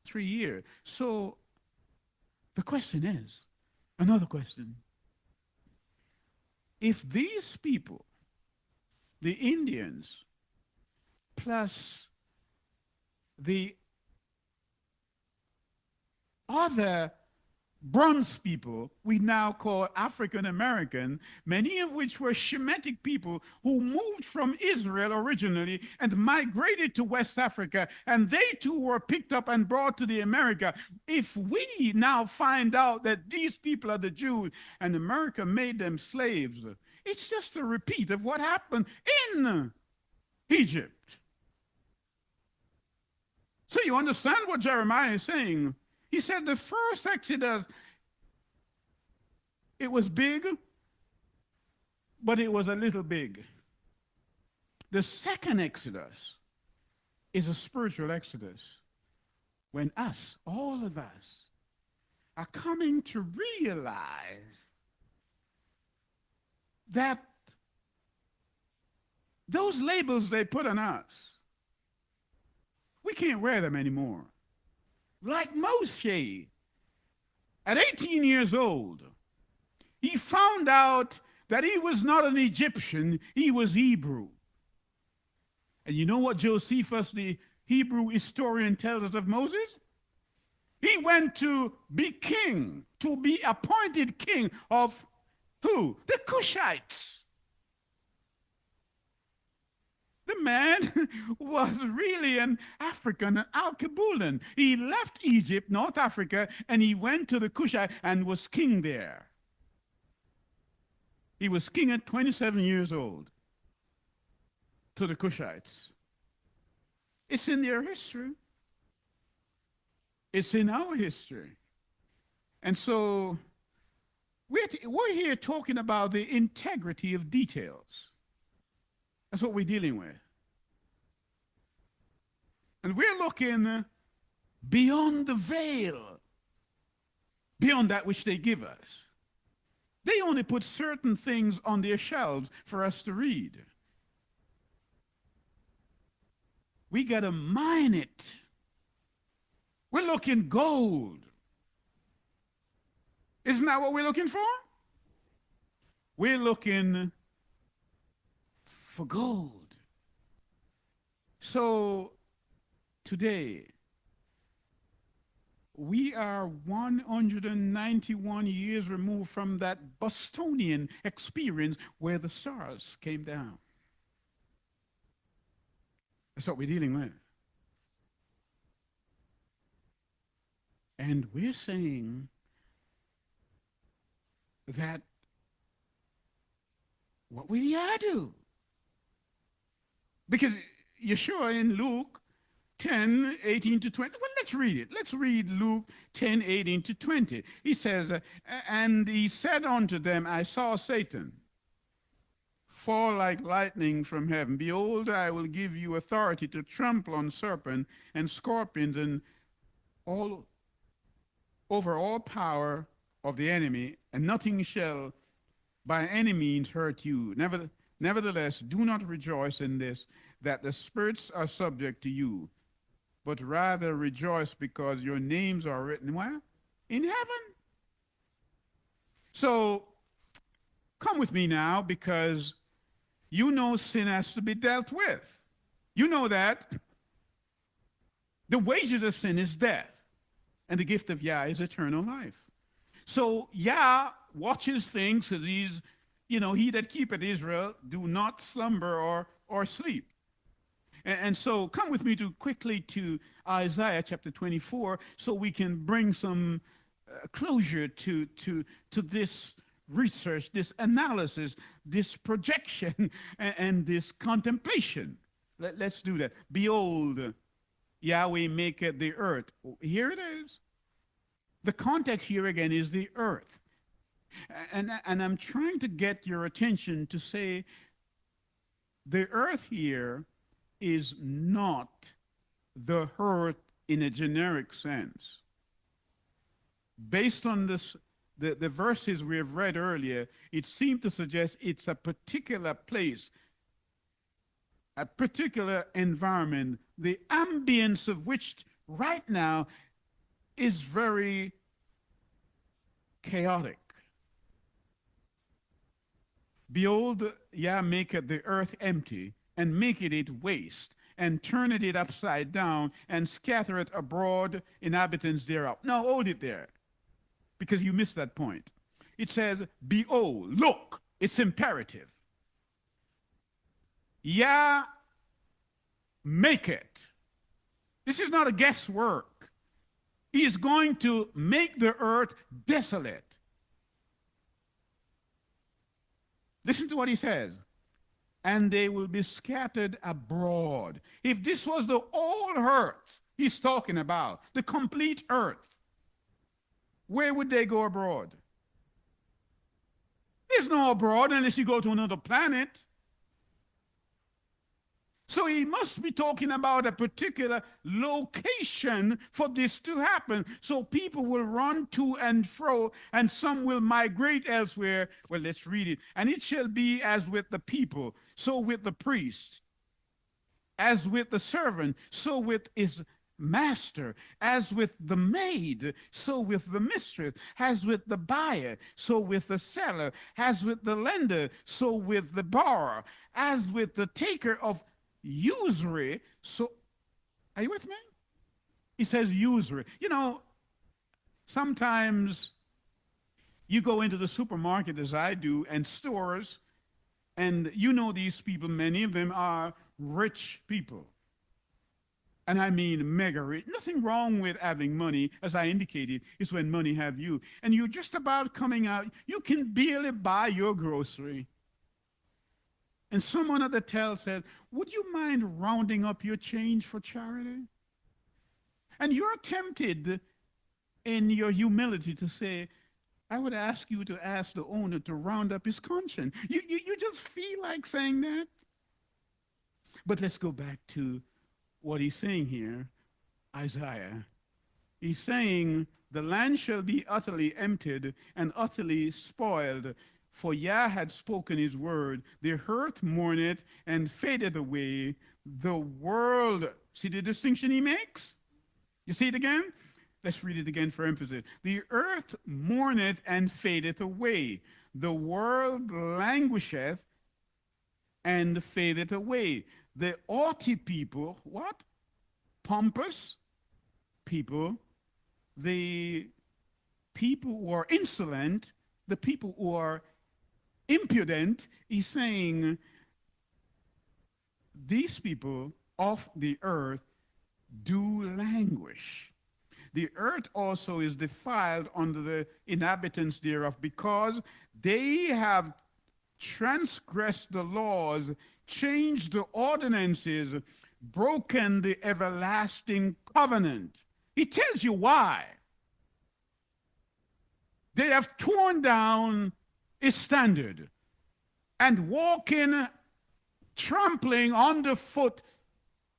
3 years. So the question is, another question. If these people, the Indians, plus the other bronze people we now call African American, many of which were Shemitic people who moved from Israel originally and migrated to West Africa, and they too were picked up and brought to the America. If we now find out that these people are the Jews and America made them slaves, it's just a repeat of what happened in Egypt. So you understand what Jeremiah is saying. He said the first Exodus, it was big, but it was a little big. The second Exodus is a spiritual Exodus when us, all of us, are coming to realize that those labels they put on us, we can't wear them anymore. Like Moshe, at 18 years old, he found out that he was not an Egyptian, he was Hebrew. And you know what Josephus, the Hebrew historian, tells us of Moses? He went to be king, to be appointed king of who? The Cushites. The man was really an African, an Al-Kabulan. He left Egypt, North Africa, and he went to the Cushite and was king there. He was king at 27 years old to the Cushites. It's in their history. It's in our history. And so we're here talking about the integrity of details. That's what we're dealing with. And we're looking beyond the veil, beyond that which they give us. They only put certain things on their shelves for us to read. We got to mine it. We're looking gold. Isn't that what we're looking for? We're looking for gold. So today, we are 191 years removed from that Bostonian experience where the stars came down. That's what we're dealing with. And we're saying that what we gotta do? Because Yeshua in Luke 10, 18 to 20, well, let's read it. Let's read Luke 10, 18 to 20. He says, and he said unto them, I saw Satan fall like lightning from heaven. Behold, I will give you authority to trample on serpents and scorpions and over all power of the enemy, and nothing shall by any means hurt you. Nevertheless, do not rejoice in this, that the spirits are subject to you, but rather rejoice because your names are written where? In heaven. So come with me now, because you know sin has to be dealt with. You know that the wages of sin is death, and the gift of Yah is eternal life. So Yah watches things, because he's, he that keepeth Israel do not slumber or sleep. And so come with me quickly to Isaiah chapter 24, so we can bring some closure to this research, this analysis, this projection, and this contemplation. Let's do that. Behold, Yahweh maketh the earth. Here it is. The context here again is the earth. And I'm trying to get your attention to say the earth here is not the earth in a generic sense. Based on this, the verses we have read earlier, it seemed to suggest it's a particular place, a particular environment, the ambience of which right now is very chaotic. Behold, Yah maketh the earth empty, and maketh it waste, and turneth it upside down, and scattereth abroad inhabitants thereof. Now hold it there. because you missed that point. It says, behold, look, it's imperative. Yah make it. This is not a guesswork. He is going to make the earth desolate. Listen to what he says. And they will be scattered abroad. If this was the whole earth he's talking about, the complete earth, where would they go abroad? There's no abroad unless you go to another planet. So he must be talking about a particular location for this to happen. So people will run to and fro, and some will migrate elsewhere. Well, let's read it. And it shall be as with the people, so with the priest, as with the servant, so with his master, as with the maid, so with the mistress, as with the buyer, so with the seller, as with the lender, so with the borrower, as with the taker of usury. So, are you with me? He says usury. You know, sometimes you go into the supermarket, as I do, and stores, and you know these people, many of them are rich people. And I mean mega rich. Nothing wrong with having money, as I indicated. It's when money have you. And you're just about coming out. You can barely buy your grocery. And someone at the till said, would you mind rounding up your change for charity? And you're tempted in your humility to say, I would ask you to ask the owner to round up his conscience. You just feel like saying that. But let's go back to what he's saying here, Isaiah. He's saying, the land shall be utterly emptied and utterly spoiled. For Yah had spoken his word, the earth mourneth and fadeth away. The world, see the distinction he makes? You see it again? Let's read it again for emphasis. The earth mourneth and fadeth away. The world languisheth and fadeth away. The haughty people, what? Pompous people, the people who are insolent, the people who are impudent. He's saying these people of the earth do languish. The earth also is defiled under the inhabitants thereof, because they have transgressed the laws, changed the ordinances, broken the everlasting covenant. He tells you why. They have torn down his standard and walking, trampling underfoot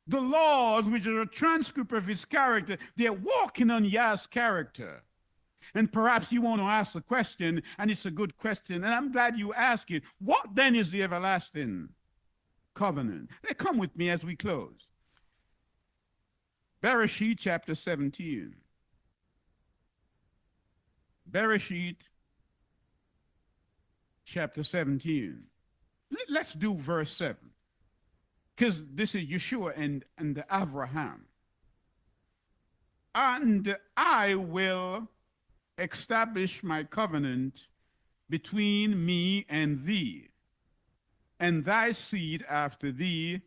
the laws, which are a transcript of his character. They're walking on Yah's character. And perhaps you want to ask the question, and it's a good question, and I'm glad you ask it. What then is the everlasting covenant? Come with me as we close. Bereshit chapter 17. Bereshit chapter 17. Let's do verse 7. Because this is Yeshua and Abraham. And I will establish my covenant between me and thee, and thy seed after thee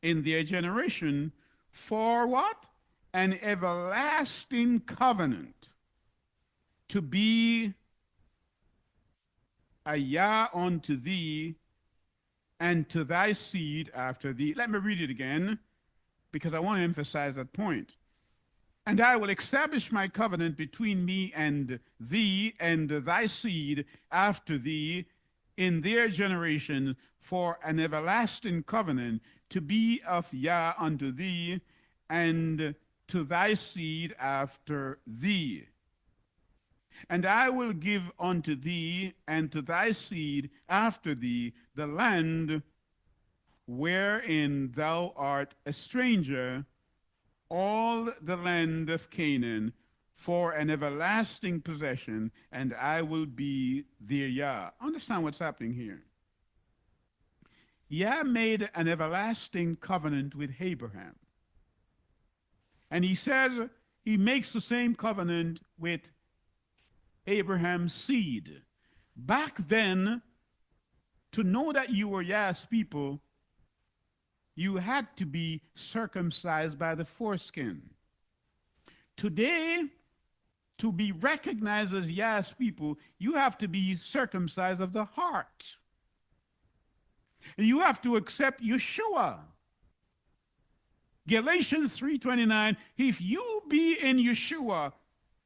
in their generation, for what? An everlasting covenant, to be a Yah unto thee and to thy seed after thee. Let me read it again, because I want to emphasize that point. And I will establish my covenant between me and thee and thy seed after thee in their generation, for an everlasting covenant, to be of Yah unto thee and to thy seed after thee. And I will give unto thee and to thy seed after thee the land wherein thou art a stranger, all the land of Canaan, for an everlasting possession, and I will be their Yah. Understand what's happening here. Yah made an everlasting covenant with Abraham. And he says he makes the same covenant with Abraham's seed. Back then, to know that you were Yah's people, you had to be circumcised by the foreskin. Today, to be recognized as Yah's people, you have to be circumcised of the heart. And you have to accept Yeshua. Galatians 3:29, if you be in Yeshua,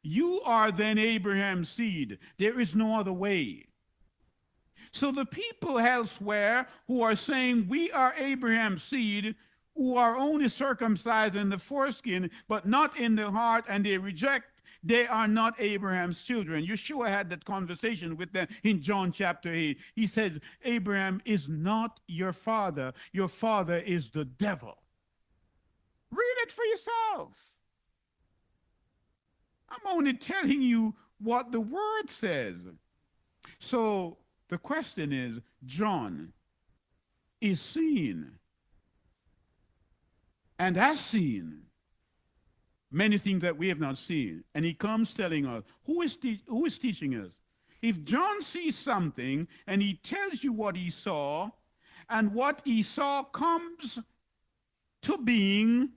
you are then Abraham's seed. There is no other way. So the people elsewhere who are saying we are Abraham's seed, who are only circumcised in the foreskin, but not in the heart, and they reject, they are not Abraham's children. Yeshua had that conversation with them in John chapter 8. He says, Abraham is not your father is the devil. Read it for yourself. I'm only telling you what the word says. So the question is, John is seen and has seen many things that we have not seen. And he comes telling us, who is teaching us? If John sees something and he tells you what he saw, and what he saw comes to being,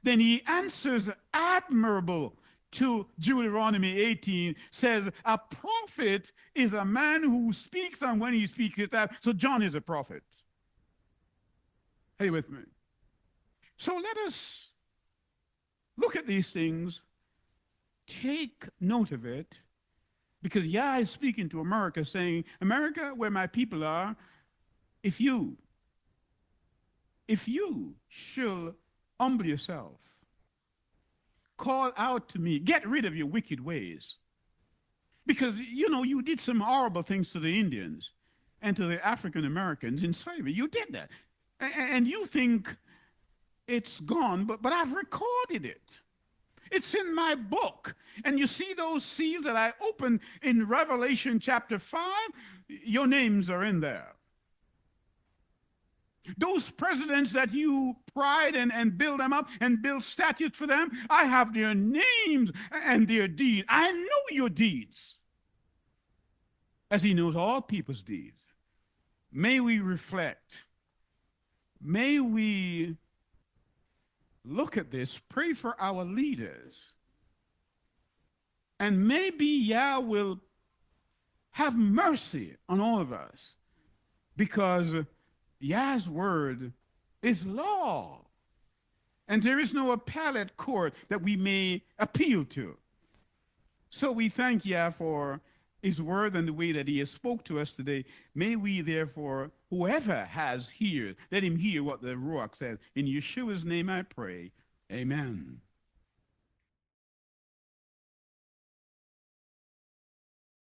then he answers admirable to Deuteronomy 18, says a prophet is a man who speaks, and when he speaks it's that. So John is a prophet. Are you with me? So let us look at these things, take note of it, because Yah is speaking to America, saying, America, where my people are, if you shall humble yourself, call out to me, get rid of your wicked ways. Because, you did some horrible things to the Indians and to the African Americans in slavery. You did that. And you think it's gone, but I've recorded it. It's in my book. And you see those seals that I opened in Revelation chapter 5? Your names are in there. Those presidents that you pride and build them up and build statues for them, I have their names and their deeds. I know your deeds, as he knows all people's deeds. May we reflect. May we look at this, pray for our leaders, and maybe Yah will have mercy on all of us, because Yah's word is law, and there is no appellate court that we may appeal to. So we thank Yah for his word and the way that he has spoke to us today. May we therefore, whoever has ears, let him hear what the Ruach says. In Yeshua's name I pray. Amen.